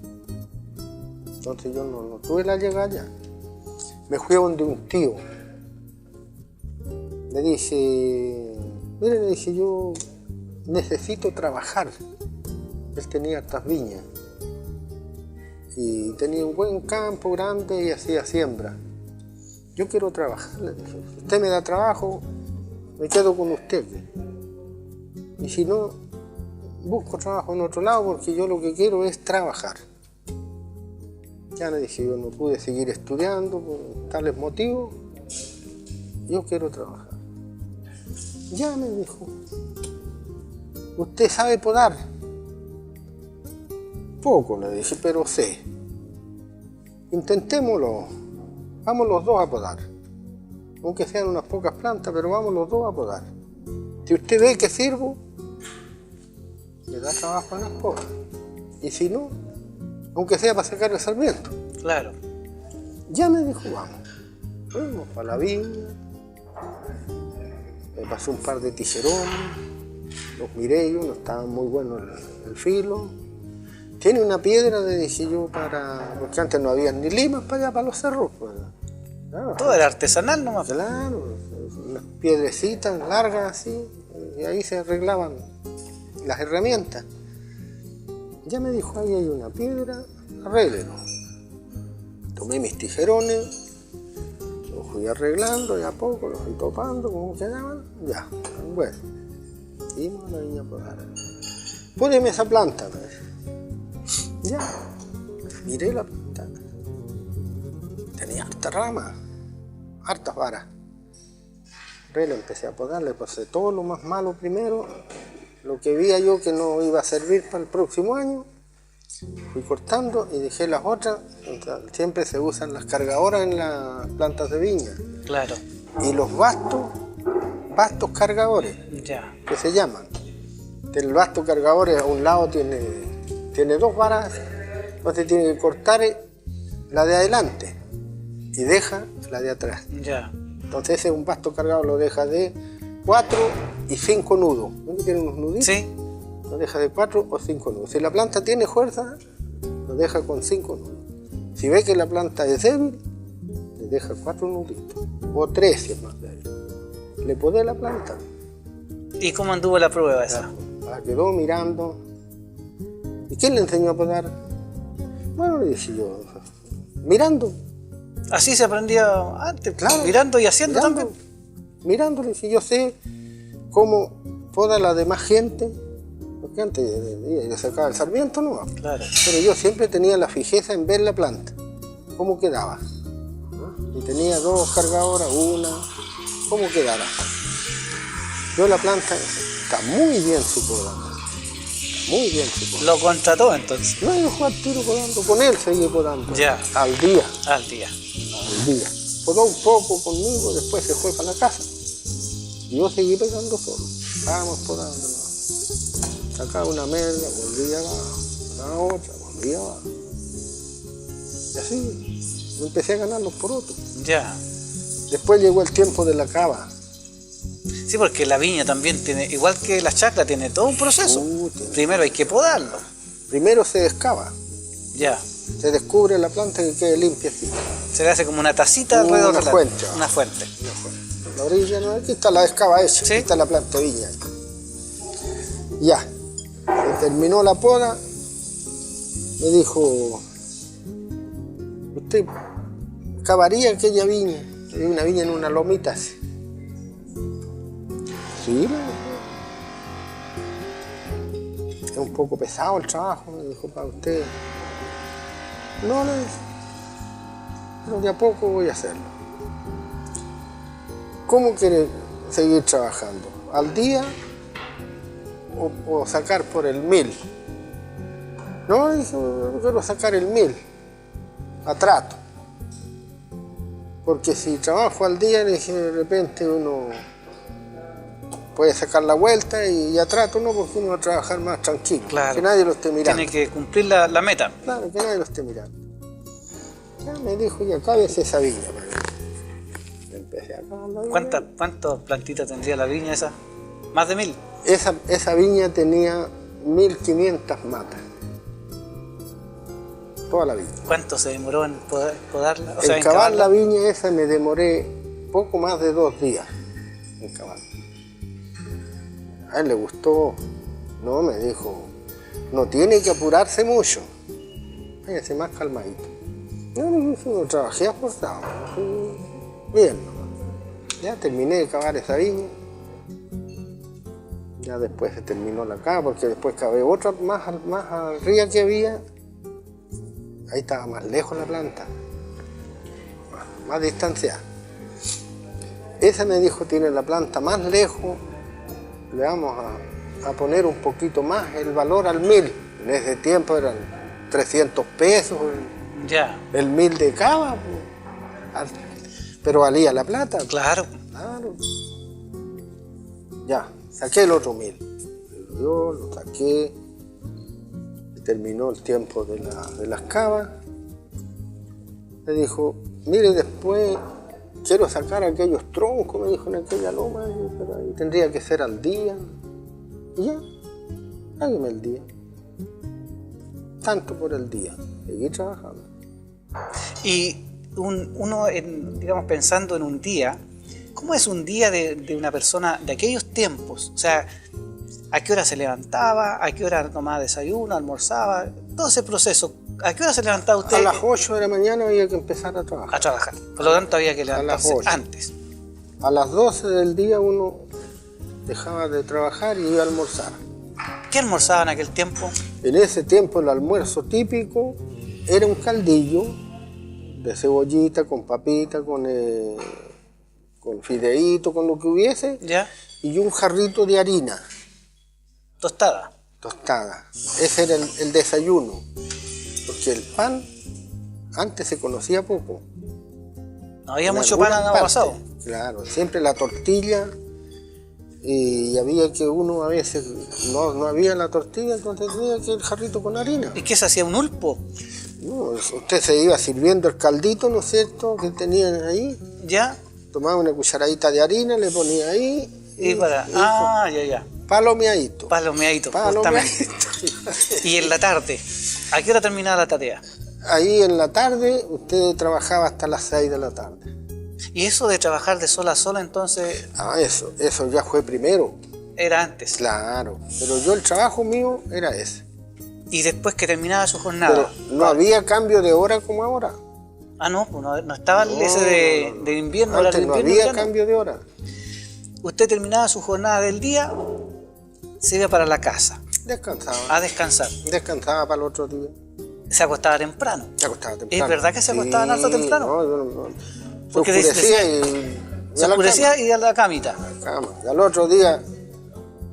Entonces yo no tuve la llegada allá. Me fui a donde un tío. Me dice, mire, le dije, yo necesito trabajar. Él tenía estas viñas y tenía un buen campo grande y hacía siembra. Yo quiero trabajar, le dije. Si usted me da trabajo, me quedo con usted. Y si no, busco trabajo en otro lado porque yo lo que quiero es trabajar. Ya le dije, yo no pude seguir estudiando por tales motivos. Yo quiero trabajar. Ya me dijo, ¿usted sabe podar? Poco, le dije, pero sé. Intentémoslo. Vamos los dos a podar. Aunque sean unas pocas plantas, pero vamos los dos a podar. Si usted ve que sirvo, le da trabajo en las podas. Y si no, aunque sea para sacar el sarmiento. Claro. Ya me dijo, vamos. Fuimos para la viña. Me pasó un par de tijerones. Los miré yo, no estaban muy buenos el filo. Tiene una piedra, le dije yo, porque antes no había ni limas para allá, para los cerros. Pues. Claro, todo era artesanal nomás. Claro, unas piedrecitas largas así, y ahí se arreglaban las herramientas. Ya me dijo, ahí hay una piedra, arréglelo. Tomé mis tijerones, los fui arreglando y a poco los fui topando, como quedaban, ya, bueno. Fuimos a la viña a podar. Póneme esa planta, me dijo. Ya, miré la planta. Tenía hartas ramas, hartas varas. Le empecé a podar, le pasé todo lo más malo primero, lo que veía yo que no iba a servir para el próximo año. Fui cortando y dejé las otras. Siempre se usan las cargadoras en las plantas de viña. Claro. Y los bastos cargadores, Ya. que se llaman. El basto cargador a un lado tiene dos varas, entonces tiene que cortar la de adelante y deja la de atrás. Ya. Entonces ese es un basto cargador, lo deja de 4 y 5 nudos. ¿Ven que tiene unos nuditos? Sí. Lo deja de 4 o 5 nudos. Si la planta tiene fuerza, lo deja con 5 nudos. Si ve que la planta es débil, le deja 4 nuditos. O 3 si es más débil. Le podé la planta. ¿Y cómo anduvo la prueba esa? La quedó mirando. ¿Y quién le enseñó a podar? Bueno, le dije yo, mirando. Así se aprendía antes, Claro, mirando y haciendo también. Mirando, le dije, yo sé cómo poda la demás gente, porque antes yo sacaba el sarmiento, no. Claro. Pero yo siempre tenía la fijeza en ver la planta, cómo quedaba. Y tenía 2 cargadoras, una, cómo quedara. Yo la planta está muy bien su podando. Muy bien su podando. Lo contrató entonces. No, yo fui al tiro podando, con él seguí podando. Ya. Al día. Al día. Al día. Podó un poco conmigo, después se fue para la casa. Y yo seguí pegando solo. Estábamos podando. Sacaba una merga, volvía abajo. La otra, volvía abajo. Y así me empecé a ganar los porotos. Ya. Después llegó el tiempo de la cava. Sí, porque la viña también tiene, igual que la chacra, tiene todo un proceso. Primero hay que podarlo. Primero se excava. Ya. Se descubre la planta que quede limpia así. Se le hace como una tacita alrededor de la fuente. Una fuente. La orilla, ¿no? Aquí está la excava hecha, ¿Sí? aquí está la planta de viña. Ya, se terminó la poda, me dijo, ¿usted cavaría aquella viña? Hay una viña en una lomita así. Sí, me dijo. Es un poco pesado el trabajo, me dijo, para usted. No, le dije, pero de a poco voy a hacerlo. ¿Cómo quiere seguir trabajando? ¿Al día o sacar por el 1000? No, dije, quiero sacar el 1000 a trato. Porque si trabajo al día, dije, de repente uno puede sacar la vuelta y a trato no, porque uno va a trabajar más tranquilo. Claro. Que nadie lo esté mirando. Tiene que cumplir la meta. Claro, que nadie lo esté mirando. Ya me dijo, ya cállese esa viña. Empecé a cavar la viña. ¿Cuántas plantitas tendría la viña esa? ¿Más de 1000? Esa viña tenía 1500 matas. Toda la viña. ¿Cuánto se demoró en podarla? O En sea, en cavar la cavarla. viña esa me demoré poco más de 2 días en cavarla. A él le gustó, no, me dijo, no tiene que apurarse mucho, váyase más calmadito. Yo le dije, no trabajé aportado, bien, ya terminé de cavar esa viña. Ya después se terminó la cava, porque después cavé otra más arriba que había. Ahí estaba más lejos la planta, más distanciada. Esa me dijo, tiene la planta más lejos, le vamos a poner un poquito más el valor al 1000. En ese tiempo eran 300 pesos Ya, el 1000 de cava, pero valía la plata. claro. Claro. Ya, saqué el otro 1000. Yo lo saqué. Terminó el tiempo de las cavas. Me dijo, mire, después quiero sacar aquellos troncos, me dijo, en aquella loma, pero ahí tendría que ser al día. Y ya, hágame el día. Tanto por el día. Seguí trabajando. Y uno, digamos, pensando en un día, ¿cómo es un día de una persona de aquellos tiempos? O sea, ¿a qué hora se levantaba? ¿A qué hora tomaba desayuno? ¿Almorzaba? Todo ese proceso. ¿A qué hora se levantaba usted? A las 8 de la mañana había que empezar a trabajar. A trabajar. Por lo tanto, había que levantarse 8. antes. A las 12 del día uno dejaba de trabajar y iba a almorzar. ¿Qué almorzaba en aquel tiempo? En ese tiempo el almuerzo típico era un caldillo de cebollita, con papita, con fideíto, con lo que hubiese, ¿Ya? y un jarrito de harina Tostada. tostada. Ese era el desayuno, porque el pan antes se conocía poco. No había En mucho pan algunas en partes, pasado. claro, siempre la tortilla, y había que uno a veces no había la tortilla, entonces tenía que el jarrito con harina. ¿Y qué se hacía? ¿Un ulpo? No, usted se iba sirviendo el caldito, ¿no es cierto?, que tenían ahí, ¿Ya? tomaba una cucharadita de harina, le ponía ahí Y para... Ah, ya. palomeadito. Palomeadito, justamente. Y en la tarde, ¿a qué hora terminaba la tarea? Ahí en la tarde usted trabajaba hasta las 6 de la tarde. Y eso de trabajar de sol a sol, entonces, Ah, eso ya fue primero, era antes. claro. Pero yo el trabajo mío era ese. Y después que terminaba su Pero jornada. no había cambio de hora como ahora. Ah, no, pues no estaba No, ese de invierno. Antes horario no de invierno, había ya no. cambio de hora. Usted terminaba su jornada del día, se iba para la casa Descansaba. a descansar. Descansaba para el otro día. Se acostaba temprano. Se acostaba temprano. ¿Es verdad que se acostaban harto temprano? No, yo no. Se Porque oscurecía se oscurecía y a la camita. cama. Y al otro día,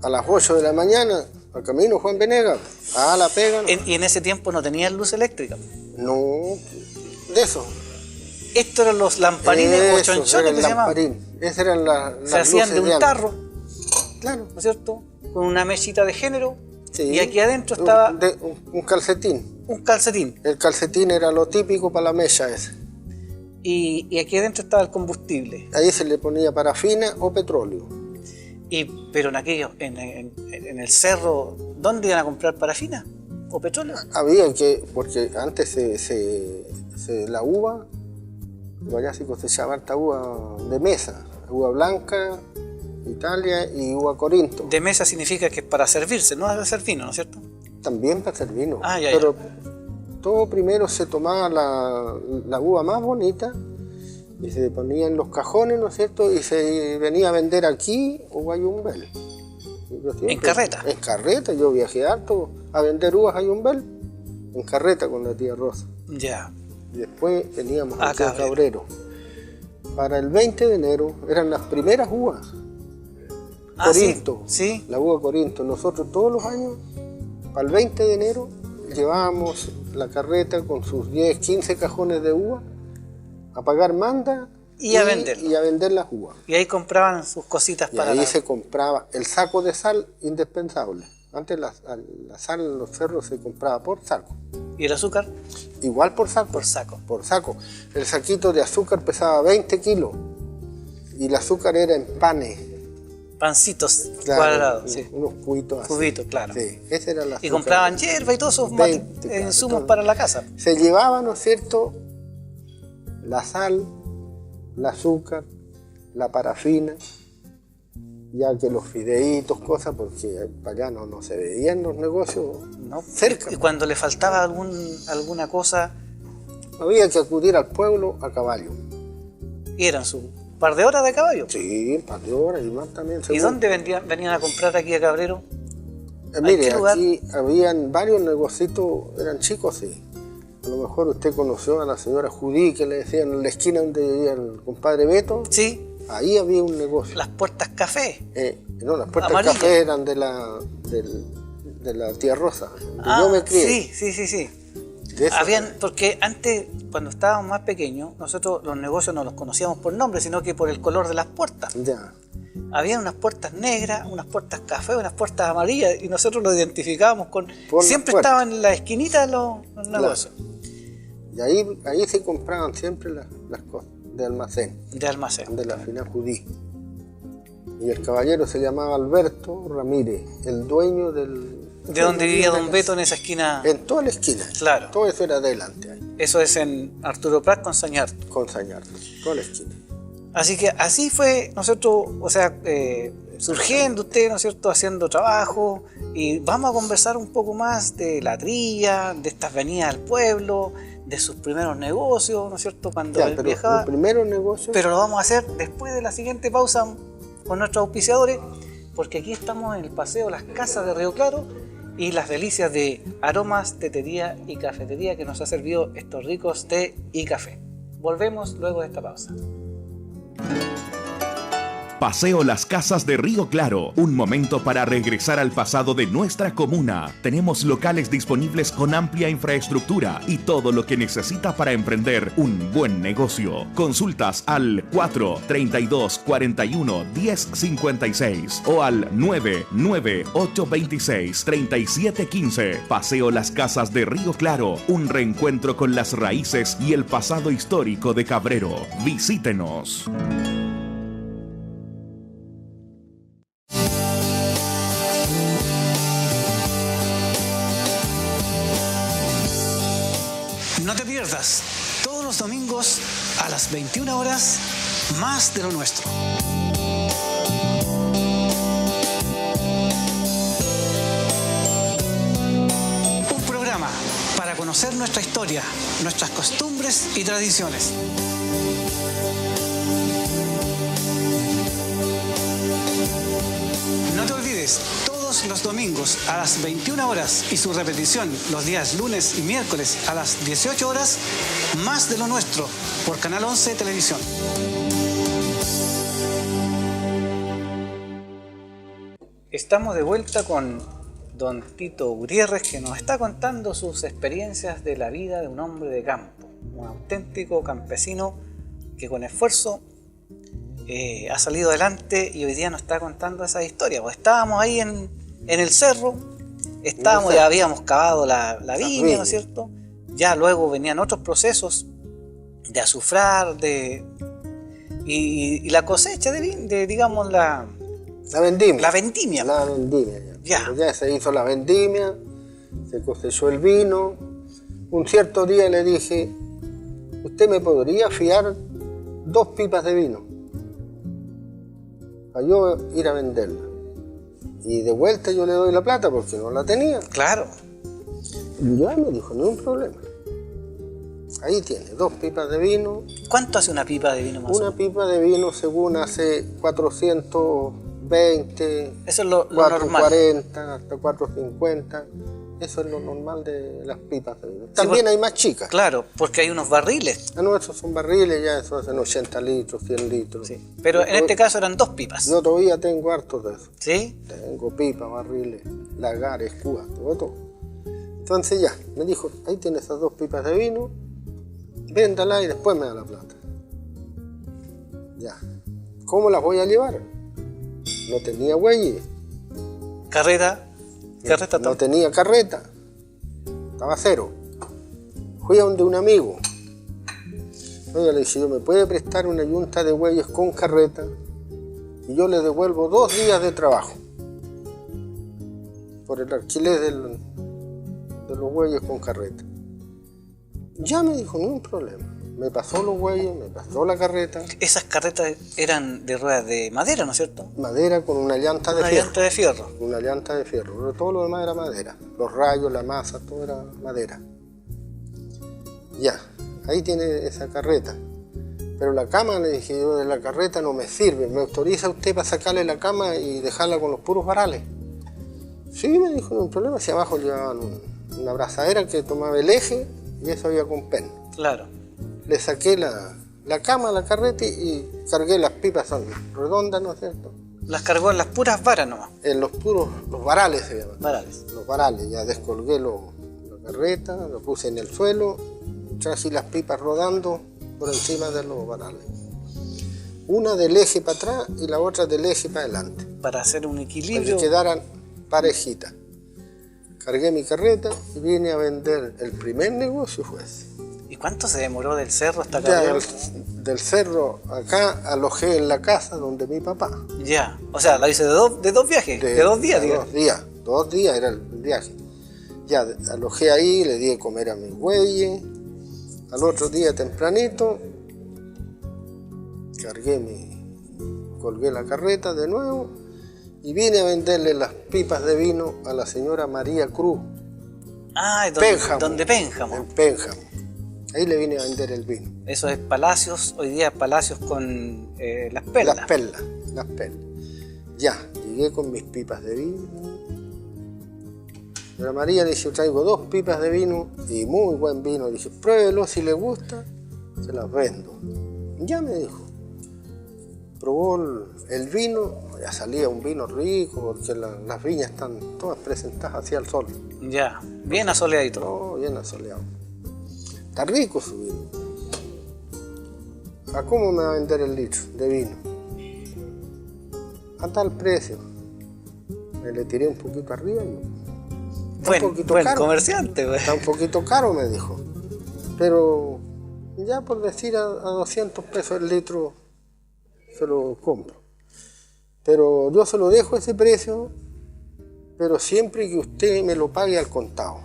a las 8 de la mañana, al camino Juan Venegas, a la pega. Y en ese tiempo no tenían luz eléctrica. No, de eso. Estos eran los lamparines o Eso, chonchones era que el se llamaban. lamparín. Esas eran las Se hacían de un antes. tarro, Claro. ¿no es cierto? Con una mesita de género. Sí. Y aquí adentro estaba Un calcetín. un calcetín. El calcetín era lo típico para la mesa ese. Y aquí adentro estaba el combustible. Ahí se le ponía parafina o petróleo. Pero en aquello, en el cerro, ¿dónde iban a comprar parafina o petróleo? Había que, porque antes la uva, allá se cosechaba harta uva de mesa, uva blanca, Italia, y uva Corinto. De mesa significa que es para servirse, no es hacer vino, ¿no es cierto? También para hacer vino. Ah, ya, Pero todo primero se tomaba la uva más bonita y se ponía en los cajones, ¿no es cierto? Y se venía a vender aquí o Guayumbel. ¿En carreta? En carreta, yo viajé harto a vender uvas a Guayumbel, en carreta con la tía Rosa. Ya. Y después teníamos Ah, aquí a Cabrero. Para el 20 de enero eran las primeras uvas. Ah, sí, Corinto, sí. la uva Corinto. Nosotros todos los años, para el 20 de enero, llevábamos la carreta con sus 10, 15 cajones de uva a pagar manda y a vender. Y a vender las uvas. Y ahí compraban sus cositas Y para ahí se compraba el saco de sal indispensable. Antes la sal en los cerros se compraba por saco. ¿Y el azúcar? Igual por saco. Por saco. Por saco. El saquito de azúcar pesaba 20 kilos. Y el azúcar era en panes. Pancitos Claro, cuadrados, sí. Unos cubitos así. Cubitos, claro. Sí, ese era el azúcar. Y compraban hierba y todos esos 20, claro, insumos todo. para la casa. Se llevaba, ¿no es cierto?, la sal, el azúcar, la parafina, ya que los fideitos, cosas, porque para allá no se veían los negocios ¿No? cerca. Y cuando le faltaba alguna cosa, Había que acudir al pueblo a caballo. y eran su par de horas de caballo. Sí, un par de horas y más también. ¿Y seguro. dónde venían a comprar aquí a Cabrero? Mire, qué lugar? aquí habían varios negocios, eran chicos, sí. A lo mejor usted conoció a la señora Judí, que le decían en la esquina donde vivía el compadre Beto. Sí, Ahí había un negocio. las puertas café. No, las puertas Amarilla. del café eran de la tía Rosa, donde yo me crié. Sí. De eso. Porque antes, cuando estábamos más pequeños, nosotros los negocios no los conocíamos por nombre, sino que por el color de las puertas. Ya. Había unas puertas negras, unas puertas café, unas puertas amarillas, y nosotros lo identificábamos con... Por Siempre las puertas. estaban en la esquinita de los negocios. Y ahí se compraban siempre las cosas de almacén, De almacén. de la fina Judí. Y el caballero se llamaba Alberto Ramírez, el dueño del... De donde vivía Don la- Beto en esa esquina. En toda la esquina. Claro. Todo eso era adelante ahí, Eso es en Arturo Prat con Sañar. con Sañardo. Toda la esquina. Así que así fue nosotros, o sea, surgiendo usted, ¿no es cierto?, haciendo trabajo, y vamos a conversar un poco más de la trilla, de estas venidas al pueblo, de sus primeros negocios, ¿no es cierto?, cuando Ya, él pero viajaba. el primero negocio... Pero lo vamos a hacer después de la siguiente pausa con nuestros auspiciadores, porque aquí estamos en el paseo Las Casas de Río Claro y las delicias de Aromas, Tetería y Cafetería que nos ha servido estos ricos té y café. Volvemos luego de esta pausa. Paseo Las Casas de Río Claro, un momento para regresar al pasado de nuestra comuna. Tenemos locales disponibles con amplia infraestructura y todo lo que necesita para emprender un buen negocio. Consultas al 432-41-1056 o al 99826-3715. Paseo Las Casas de Río Claro, un reencuentro con las raíces y el pasado histórico de Cabrero. Visítenos. No te pierdas, todos los domingos a las 21 horas, Más de lo Nuestro. Un programa para conocer nuestra historia, nuestras costumbres y tradiciones. No te olvides, todos los domingos a las 21 horas y su repetición los días lunes y miércoles a las 18 horas, Más de lo Nuestro, por Canal 11 Televisión. Estamos de vuelta con don Tito Gutiérrez, que nos está contando sus experiencias de la vida de un hombre de campo, un auténtico campesino que con esfuerzo ha salido adelante y hoy día nos está contando esa historia. Pues estábamos ahí en el cerro, ya habíamos cavado la viña, ¿no es cierto? Ya luego venían otros procesos de azufrar, y la cosecha digamos, La vendimia. la vendimia. La vendimia, Ya. Pues ya se hizo la vendimia, se cosechó el vino. Un cierto día le dije, ¿usted me podría fiar 2 pipas de vino para yo ir a venderla? Y de vuelta yo le doy la plata porque no la tenía. Claro. Y ya me dijo, no hay un problema. Ahí tiene, 2 pipas de vino. ¿Cuánto hace una pipa de vino más o Una menos? pipa de vino según hace 420, Eso es lo normal. 440, hasta 450. Eso es lo normal de las pipas de vino. También hay más chicas. Claro, porque hay unos barriles. Ah, no, esos son barriles, ya eso hacen 80 litros, 100 litros. Sí. Pero en este caso eran 2 pipas. Yo todavía tengo hartos de eso. ¿Sí? Tengo pipas, barriles, lagares, cubas, todo. Entonces ya, me dijo, ahí tienes esas 2 pipas de vino, véndala y después me da la plata. Ya, ¿cómo las voy a llevar? No tenía güey. Carreta No tenía carreta, estaba cero. Fui a donde un amigo. Oiga, le dije yo, ¿me puede prestar una yunta de bueyes con carreta? Y yo le devuelvo 2 días de trabajo por el alquiler de los bueyes con carreta. Ya me dijo, no hay un problema. Me pasó los bueyes, me pasó la carreta. Esas carretas eran de ruedas de madera, ¿no es cierto? Madera con una llanta de Una fierro. llanta de fierro. Una llanta de fierro, pero todo lo demás era madera. Los rayos, la masa, todo era madera. Ya, ahí tiene esa carreta. Pero la cama, le dije yo, de la carreta no me sirve. ¿Me autoriza usted para sacarle la cama y dejarla con los puros varales? Sí, me dijo, no hay problema. Hacia abajo llevaban una abrazadera que tomaba el eje y eso había con pen. Claro. Le saqué la cama a la carreta y cargué las pipas, son redondas, ¿no es cierto? Las cargó en las puras varas nomás. En los puros, los varales se llaman. Varales. Los varales, ya descolgué la carreta, lo puse en el suelo, traje las pipas rodando por encima de los varales. Una del eje para atrás y la otra del eje para adelante. Para hacer un Para equilibrio. que quedaran parejitas. Cargué mi carreta y vine a vender. El primer negocio fue ese. ¿Y cuánto se demoró del cerro hasta Ya acá? del cerro acá alojé en la casa donde mi papá. Ya. O sea, la hice de dos viajes, de 2 días, digamos. 2 días era el viaje. Ya alojé ahí, le di de comer a mis bueyes. Al otro día tempranito, colgué la carreta de nuevo y vine a venderle las pipas de vino a la señora María Cruz. Ah, donde Pénjamo. En Pénjamo. Ahí le vine a vender el vino. Eso es Palacios, hoy día Palacios con las perlas. Las perlas. Ya, llegué con mis pipas de vino. Señora María le dije, traigo 2 pipas de vino y muy buen vino. Le dije, pruébelo, si le gusta, se las vendo. Ya me dijo. Probó el vino, ya salía un vino rico, porque las viñas están todas presentadas hacia el sol. Ya, bien asoleadito. No, bien asoleado. Está rico su vino. ¿A cómo me va a vender el litro de vino? A tal precio. Me le tiré un poquito arriba y... Buen comerciante, güey. Está un poquito caro, me dijo. Pero ya por decir a 200 pesos el litro se lo compro. Pero yo se lo dejo ese precio, pero siempre que usted me lo pague al contado.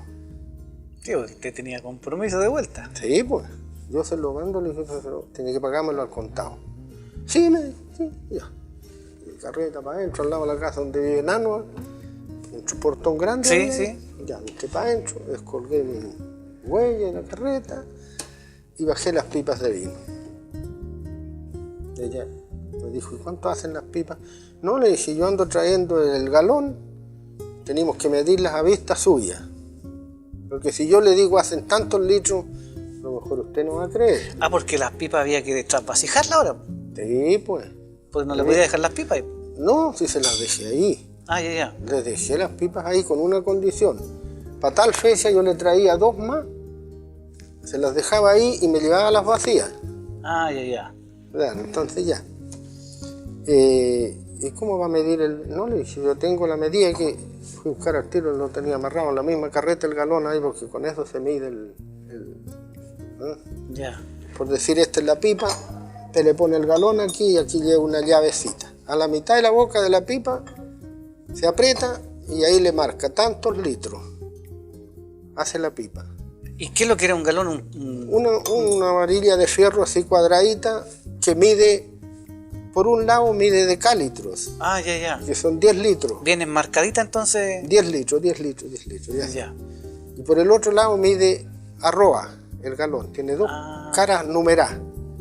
Tío, usted tenía compromiso de vuelta. Sí, pues. Yo se lo mando, le dije, pero tiene que pagármelo al contado. Sí, me dijo, sí, ya. Mi carreta para adentro, al lado de la casa donde vive Nanoa, un portón grande. Sí, ahí, sí. Ya, entré para adentro, descolgué mi huella en la carreta y bajé las pipas de vino. Ella me dijo, ¿y cuánto hacen las pipas? No, le dije, yo ando trayendo el galón, tenemos que medirlas a vista suya. Porque si yo le digo hacen tantos litros, a lo mejor usted no va a creer. Ah, porque las pipas había que trasvasijarlas ahora. Sí, pues. Pues no le podía dejar las pipas ahí. No, si se las dejé ahí. Ah, ya. Les dejé las pipas ahí con una condición. Para tal fecha yo le traía 2 más, se las dejaba ahí y me llevaba las vacías. Ah, ya. Claro, entonces ya. ¿Y cómo va a medir el...? No, le dije, yo tengo la medida que fui a buscar al tiro, lo tenía amarrado en la misma carreta el galón ahí, porque con eso se mide ¿no? Ya. Por decir, esta es la pipa, te le pone el galón aquí y aquí lleva una llavecita. A la mitad de la boca de la pipa se aprieta y ahí le marca tantos litros. Hace la pipa. ¿Y qué es lo que era un galón? Una varilla de fierro así cuadradita que mide, por un lado mide decalitros, Ah, ya. que son 10 litros. Bien enmarcadita entonces. 10 litros. Ya. Y por el otro lado mide arroa, el galón. Tiene 2 caras numeradas.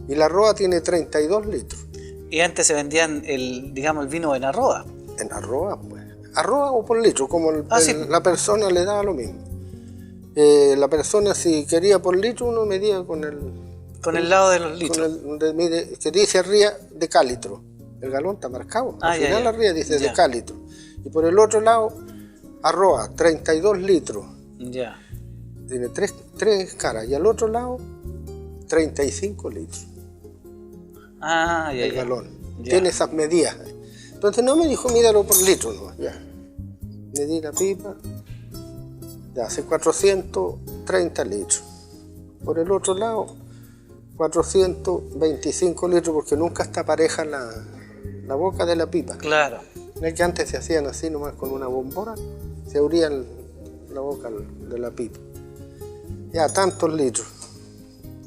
Y la arroa tiene 32 litros. Y antes se vendían el vino en arroba. En arroa, pues. Arroa o por litro, como Sí. la persona le daba lo mismo. La persona, si quería por litro, uno medía con el lado de los litros. donde mide, que dice arriba decalitro. El galón está marcado. Al final arriba dice decalitro. Y por el otro lado, arroa, 32 litros. Ya. tiene tres caras, y al otro lado 35 litros el galón. Ya. Tiene esas medidas. Entonces no me dijo, míralo por litro, no, ya. Medí la pipa, ya hace 430 litros. Por el otro lado, 425 litros, porque nunca está pareja la boca de la pipa. Claro. No es que antes se hacían así nomás con una bombona, se abría la boca de la pipa. Ya, tantos litros,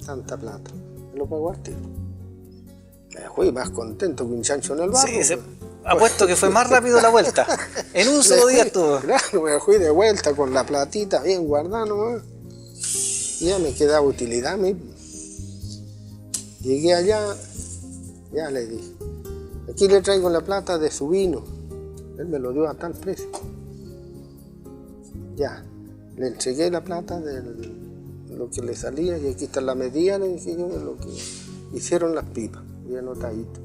tanta plata. Me lo pagó al tiro. Me fui más contento que un chancho en el barro. Sí, apuesto que fue más rápido la vuelta. En un solo día estuvo. Claro, me fui de vuelta con la platita bien guardada nomás. Y ya me quedaba utilidad a mí. Llegué allá, ya le dije, aquí le traigo la plata de su vino. Él me lo dio a tal precio. Ya, le entregué la plata de lo que le salía y aquí está la medida, le dije yo, de lo que hicieron las pipas, bien anotadito.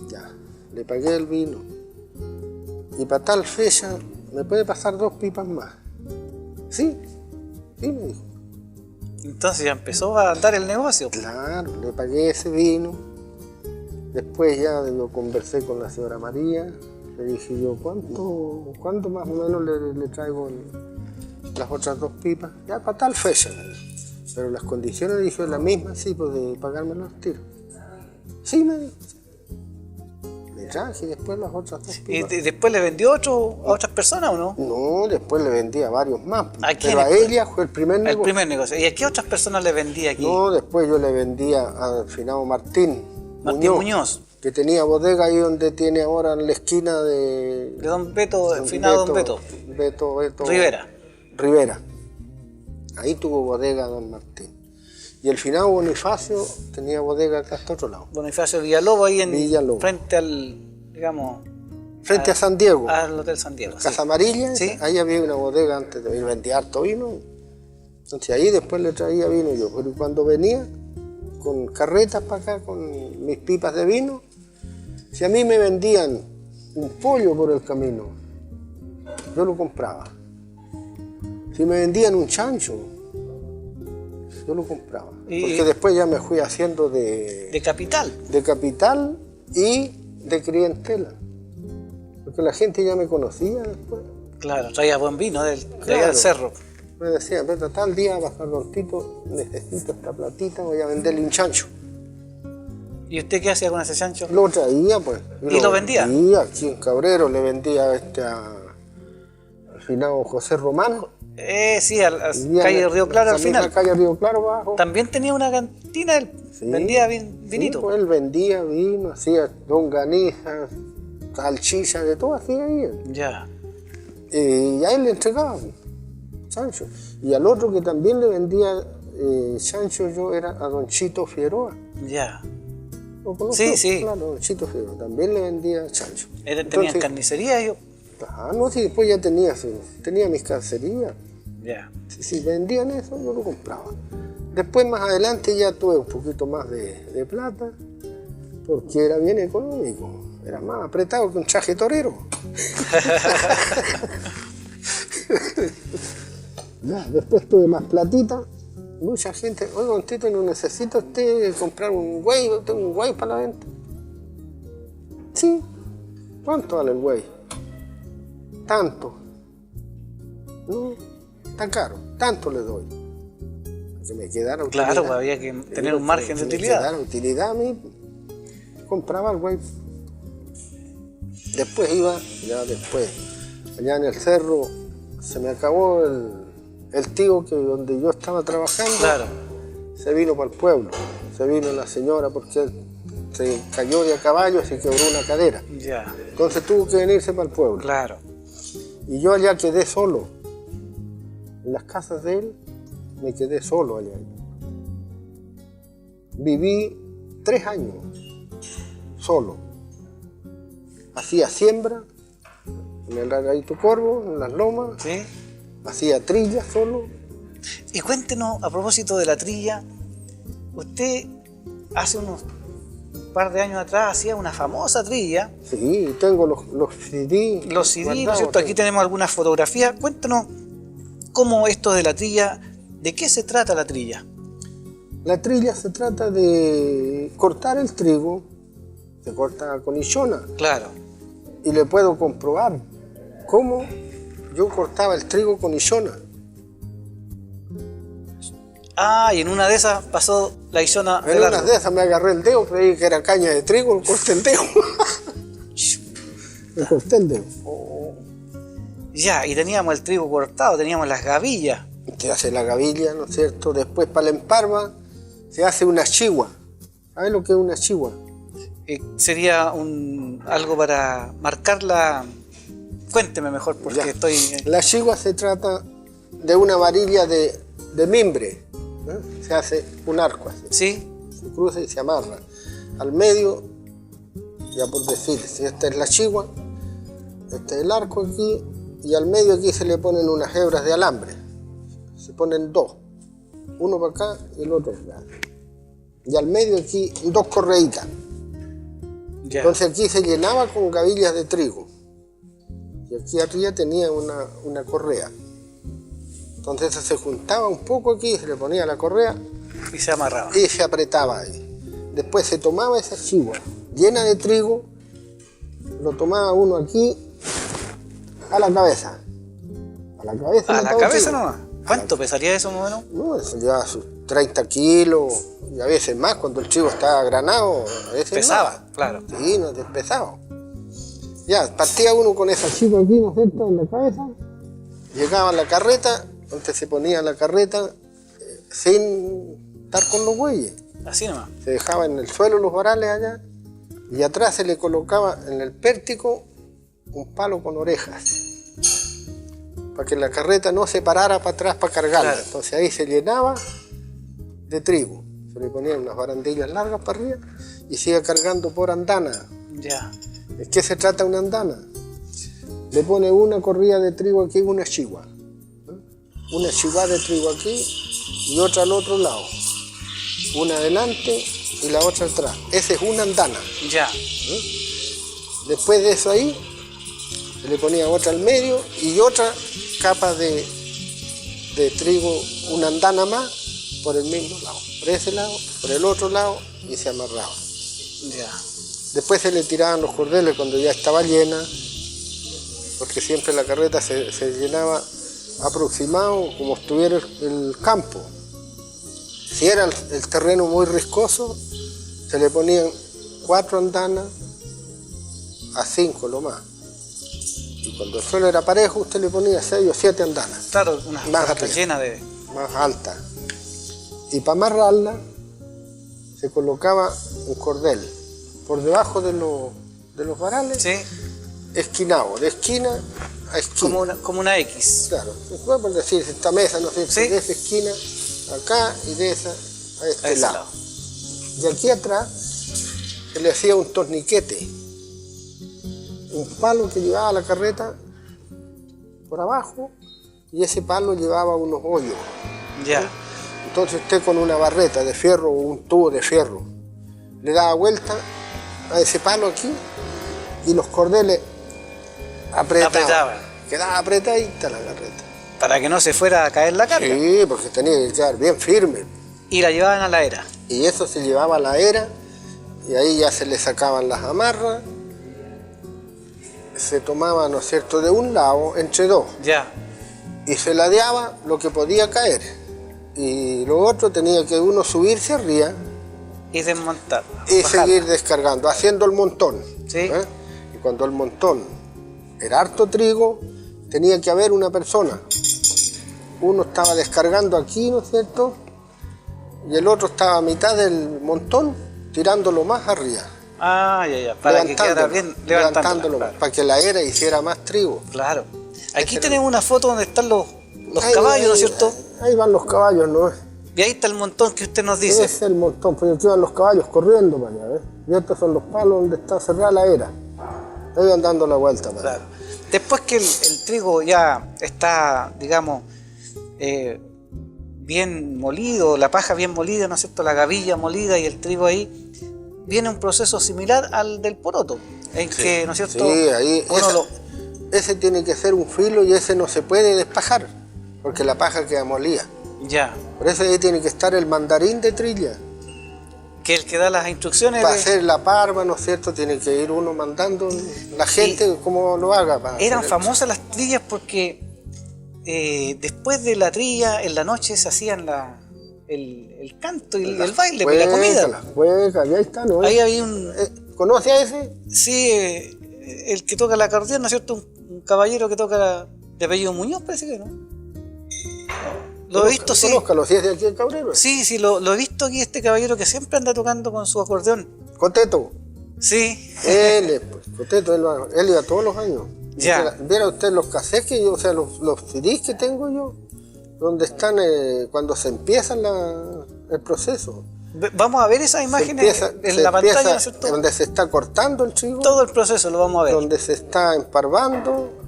Ya, le pagué el vino. Y para tal fecha, ¿me puede pasar 2 pipas más? Sí, sí, me dijo. Entonces ya empezó a andar el negocio. Claro, le pagué ese vino. Después ya lo conversé con la señora María. Le dije yo, ¿cuánto más o menos le traigo las otras 2 pipas? Ya para tal fecha, me dijo. Pero las condiciones, dije, las mismas, sí, pues de pagármelo al tiro. Sí, me dijo. Le traje después las otras 2 pipas. ¿Y después le vendió a otras personas o no? No, después le vendí a varios más. ¿A quién? Pero a ella fue el primer negocio. El primer negocio. ¿Y a qué otras personas le vendía aquí? No, después yo le vendía al finado Martín Muñoz. Que tenía bodega ahí donde tiene ahora en la esquina de Don Beto, el finado Don Beto. Beto Rivera. Ahí tuvo bodega don Martín. Y el finado Bonifacio tenía bodega acá hasta otro lado. Bonifacio Villalobos ahí Villalobos. frente al, digamos... Frente a San Diego. Al Hotel San Diego. Casa Sí. Amarilla, Sí. ahí había una bodega antes de vendía harto vino. Entonces ahí después le traía vino yo. Pero cuando venía con carretas para acá, con mis pipas de vino, si a mí me vendían un pollo por el camino, yo lo compraba. Si me vendían un chancho, yo lo compraba. Porque después ya me fui haciendo De capital. de capital y de clientela. Porque la gente ya me conocía después. Claro, traía buen vino de allá Claro. del cerro. Me decía, Beto, tal día va a bajar Don Tito, necesito esta platita, voy a venderle un chancho. ¿Y usted qué hacía con ese chancho? Lo traía, pues. ¿Y lo vendía? Sí, aquí en Cabrero le vendía al finado José Romano. Sí, a la calle Río Claro al final. La calle Río Claro abajo. También tenía una cantina, él Sí. vendía vinito. Sí, pues él vendía vino, hacía longanizas, salchichas, de todo hacía ahí él. Ya. Y a él le entregaba chancho. Y al otro que también le vendía chancho yo era a don Chito Figueroa. Ya. ¿Lo conoció? Sí, sí. Claro, don Chito Figueroa. También le vendía chancho. Tenían Entonces, carnicería yo. no, sí, después ya tenía mis cacerías. Ya. Si vendían eso, yo lo compraba. Después, más adelante, ya tuve un poquito más de plata, porque era bien económico. Era más apretado que un traje torero. Ya, después tuve más platita. Mucha gente, oiga, don Tito, ¿no necesita usted comprar un güey? Tengo un güey para la venta. Sí. ¿Cuánto vale el güey? Tanto. No, tan caro. Tanto le doy. Que me quedara utilidad. Claro, pues había que tener un margen de utilidad. Me quedara utilidad a mí. Compraba el güey. Después iba, ya después, allá en el cerro, se me acabó el tío que donde yo estaba trabajando. Claro. Se vino para el pueblo. Se vino la señora porque se cayó de a caballo y se quebró una cadera. Ya. Entonces tuvo que venirse para el pueblo. Claro. Y yo allá quedé solo. En las casas de él me quedé solo allá. Viví 3 años solo. Hacía siembra en el Argarito Corvo, en las lomas. ¿Sí? Hacía trilla solo. Y cuéntenos, a propósito de la trilla, usted hace un par de años atrás hacía una famosa trilla. Sí, tengo los CD. Los CD, ¿no es guardados, cierto? Aquí sí. tenemos algunas fotografías. Cuéntenos ¿Cómo esto de la trilla? ¿De qué se trata la trilla? La trilla se trata de cortar el trigo, se corta con Ishona. Claro. Y le puedo comprobar cómo yo cortaba el trigo con Ishona. Ah, y en una de esas pasó la Ishona. En una de esas me agarré el dedo, creí que era caña de trigo, corté el dedo. Me corté el dedo. Ya, y teníamos el trigo cortado, teníamos las gavillas. Se hace la gavilla, ¿no es cierto? Después para la emparva se hace una chigua. ¿Sabes lo que es una chigua? Sería algo para marcar la... Cuénteme mejor porque Ya. estoy... La chigua se trata de una varilla de mimbre, ¿no? Se hace un arco así. ¿Sí? Se cruza y se amarra. Al medio, ya por decir, si esta es la chigua, este es el arco aquí, y al medio aquí se le ponen unas hebras de alambre. Se ponen dos, uno para acá y el otro para acá. Y al medio aquí dos correitas. Ya. Entonces aquí se llenaba con gavillas de trigo. Y aquí arriba tenía una correa. Entonces se juntaba un poco aquí, se le ponía la correa Y se amarraba. y se apretaba ahí. Después se tomaba esa chigua llena de trigo, lo tomaba uno aquí a la cabeza. A la cabeza. ¿A la metaba cabeza trigo. nomás? ¿Cuánto pesaría eso más o menos? No, eso llevaba sus 30 kilos y a veces más cuando el trigo estaba granado. A veces Pesaba, más. claro. Sí, no es pesado. Ya, partía uno con esa chigua aquí, ¿no es cierto?, en la cabeza. Llegaba a la carreta, donde se ponía la carreta sin estar con los bueyes. Así nomás. Se dejaba en el suelo los varales allá y atrás se le colocaba en el pértico un palo con orejas para que la carreta no se parara para atrás para cargarla. Claro. Entonces ahí se llenaba de trigo. Se le ponían unas barandillas largas para arriba y se iba cargando por andana. Ya. ¿De qué se trata una andana? Le pone una corrida de trigo aquí y una chigua. Una chigua de trigo aquí y otra al otro lado. Una adelante y la otra atrás. Esa es una andana. Ya. Después de eso ahí, se le ponía otra al medio y otra capa de trigo, una andana más, por el mismo lado. Por ese lado, por el otro lado y se amarraba. Ya. Después se le tiraban los cordeles cuando ya estaba llena, porque siempre la carreta se llenaba aproximado como estuviera el campo. Si era el terreno muy riscoso, se le ponían 4 andanas a 5 lo más. Y cuando el suelo era parejo, usted le ponía 6 o 7 andanas. Claro, una Más carreta arriba. llena de... Más alta. Y para amarrarla, se colocaba un cordel por debajo de los varales, Sí, esquinado, de esquina a esquina. como una X. Claro, se puede por decir esta mesa, no sé, Sí. de esa esquina acá y de esa a este A ese lado. lado. Y aquí atrás se le hacía un torniquete, un palo que llevaba la carreta por abajo y ese palo llevaba unos hoyos. Ya. Entonces usted con una barreta de fierro o un tubo de fierro le daba vuelta a ese palo aquí y los cordeles apretaban. Quedaba apretadita la carreta. Para que no se fuera a caer la carga. Sí, porque tenía que quedar bien firme. Y la llevaban a la era. Y eso se llevaba a la era y ahí ya se le sacaban las amarras. Se tomaba, ¿no es cierto?, de un lado entre dos Ya. y se ladeaba lo que podía caer. Y lo otro tenía que uno subirse arriba Y desmontar. y bajarla. seguir descargando, haciendo el montón. Sí. Y cuando el montón era harto trigo, tenía que haber una persona. Uno estaba descargando aquí, ¿no es cierto? Y el otro estaba a mitad del montón, tirándolo más arriba. Ah, ya. Para que quedara bien levantándolo más, claro. para que la era hiciera más trigo. Claro. Aquí Ese tenemos una foto donde están los Ahí, caballos, ¿no es ahí, cierto? Ahí van los caballos, ¿no? Y ahí está el montón que usted nos Ese dice. es el montón, porque aquí van los caballos corriendo para allá, ¿ves? Y estos son los palos donde está cerrada la era. Ahí van dando la vuelta para allá. Claro. Después que el trigo ya está, digamos, bien molido, la paja bien molida, ¿no es cierto? La gavilla molida y el trigo ahí, viene un proceso similar al del poroto, en que, ¿no es cierto? Sí, ahí Uno lo... ese tiene que ser un filo y ese no se puede despajar, porque la paja queda molida. Ya. Por eso ahí tiene que estar el mandarín de trilla. Que el que da las instrucciones. Para hacer la parva, ¿no es cierto? Tiene que ir uno mandando la gente cómo lo haga. Eran famosas las trillas porque después de la trilla, en la noche se hacían el canto y el baile, la comida. La cueca, ahí está, ¿no? Ahí había un... ¿Conoce a ese? Sí, el que toca la acordeón, ¿no es cierto? Un caballero que toca de apellido Muñoz, parece que, ¿no? Lo he visto, sí. Conózcalo, si es de aquí el Cabrero. Sí, lo he visto aquí, este caballero que siempre anda tocando con su acordeón. Coteto. Sí. Él, pues, Coteto, él iba todos los años. Ya. Viera usted los cassettes que yo, o sea, los CDs que tengo yo, donde están cuando se empieza el proceso. Vamos a ver esas imágenes en la pantalla, ¿no es cierto? Donde se está cortando el trigo. Todo el proceso lo vamos a ver. Donde se está emparvando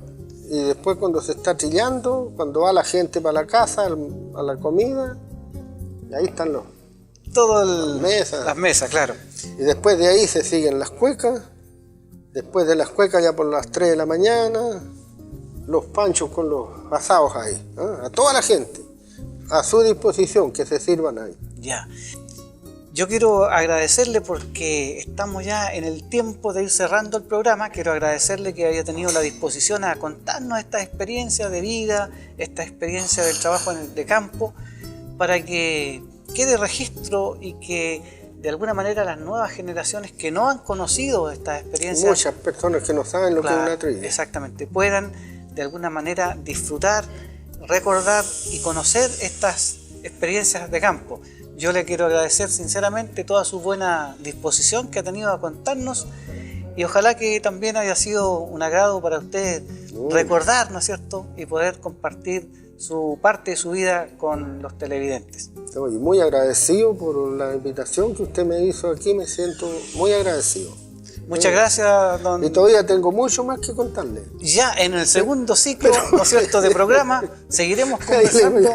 y después cuando se está trillando, cuando va la gente para la casa, a la comida, y ahí están las mesas, claro. Y después de ahí se siguen las cuecas. Después de las cuecas ya por las 3 de la mañana, los panchos con los asados ahí, ¿eh? A toda la gente, a su disposición, que se sirvan ahí. Ya. Yo quiero agradecerle porque estamos ya en el tiempo de ir cerrando el programa. Quiero agradecerle que haya tenido la disposición a contarnos esta experiencia de vida, esta experiencia del trabajo de campo, para que quede registro y que de alguna manera las nuevas generaciones que no han conocido estas experiencias, muchas personas que no saben lo que es una trilla, exactamente, puedan de alguna manera disfrutar, recordar y conocer estas experiencias de campo. Yo le quiero agradecer sinceramente toda su buena disposición que ha tenido a contarnos y ojalá que también haya sido un agrado para usted recordar, ¿no es cierto?, y poder compartir su parte de su vida con los televidentes. Estoy muy agradecido por la invitación que usted me hizo aquí, me siento muy agradecido. Muchas gracias, don... Y todavía tengo mucho más que contarle. Ya en el segundo ciclo, ¿no es cierto?, de programa, seguiremos conversando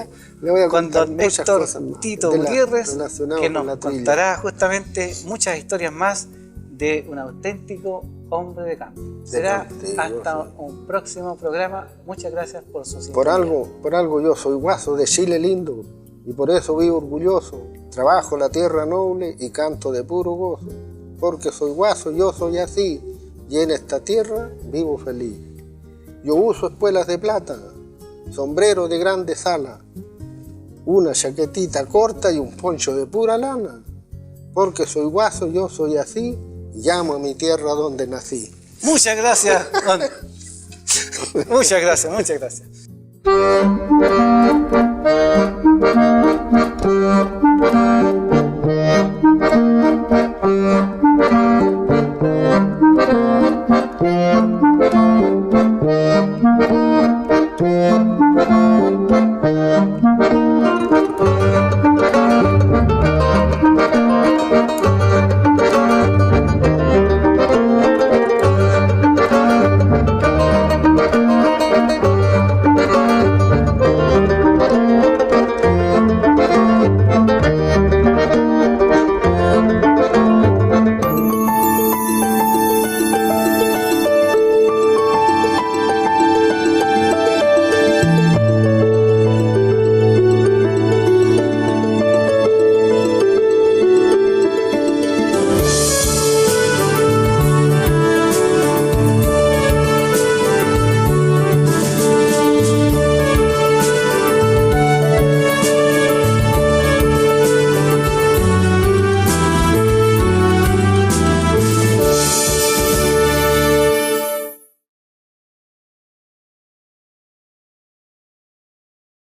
con don Héctor Tito Gutiérrez, que nos contará justamente muchas historias más de un auténtico hombre de campo. Será hasta un próximo programa. Muchas gracias por su sintonía. Por algo yo soy guaso de Chile lindo y por eso vivo orgulloso. Trabajo la tierra noble y canto de puro gozo. Porque soy guaso, yo soy así y en esta tierra vivo feliz. Yo uso espuelas de plata, sombrero de grandes alas, una chaquetita corta y un poncho de pura lana. Porque soy guaso, yo soy así y amo a mi tierra donde nací. Muchas gracias, don. Muchas gracias.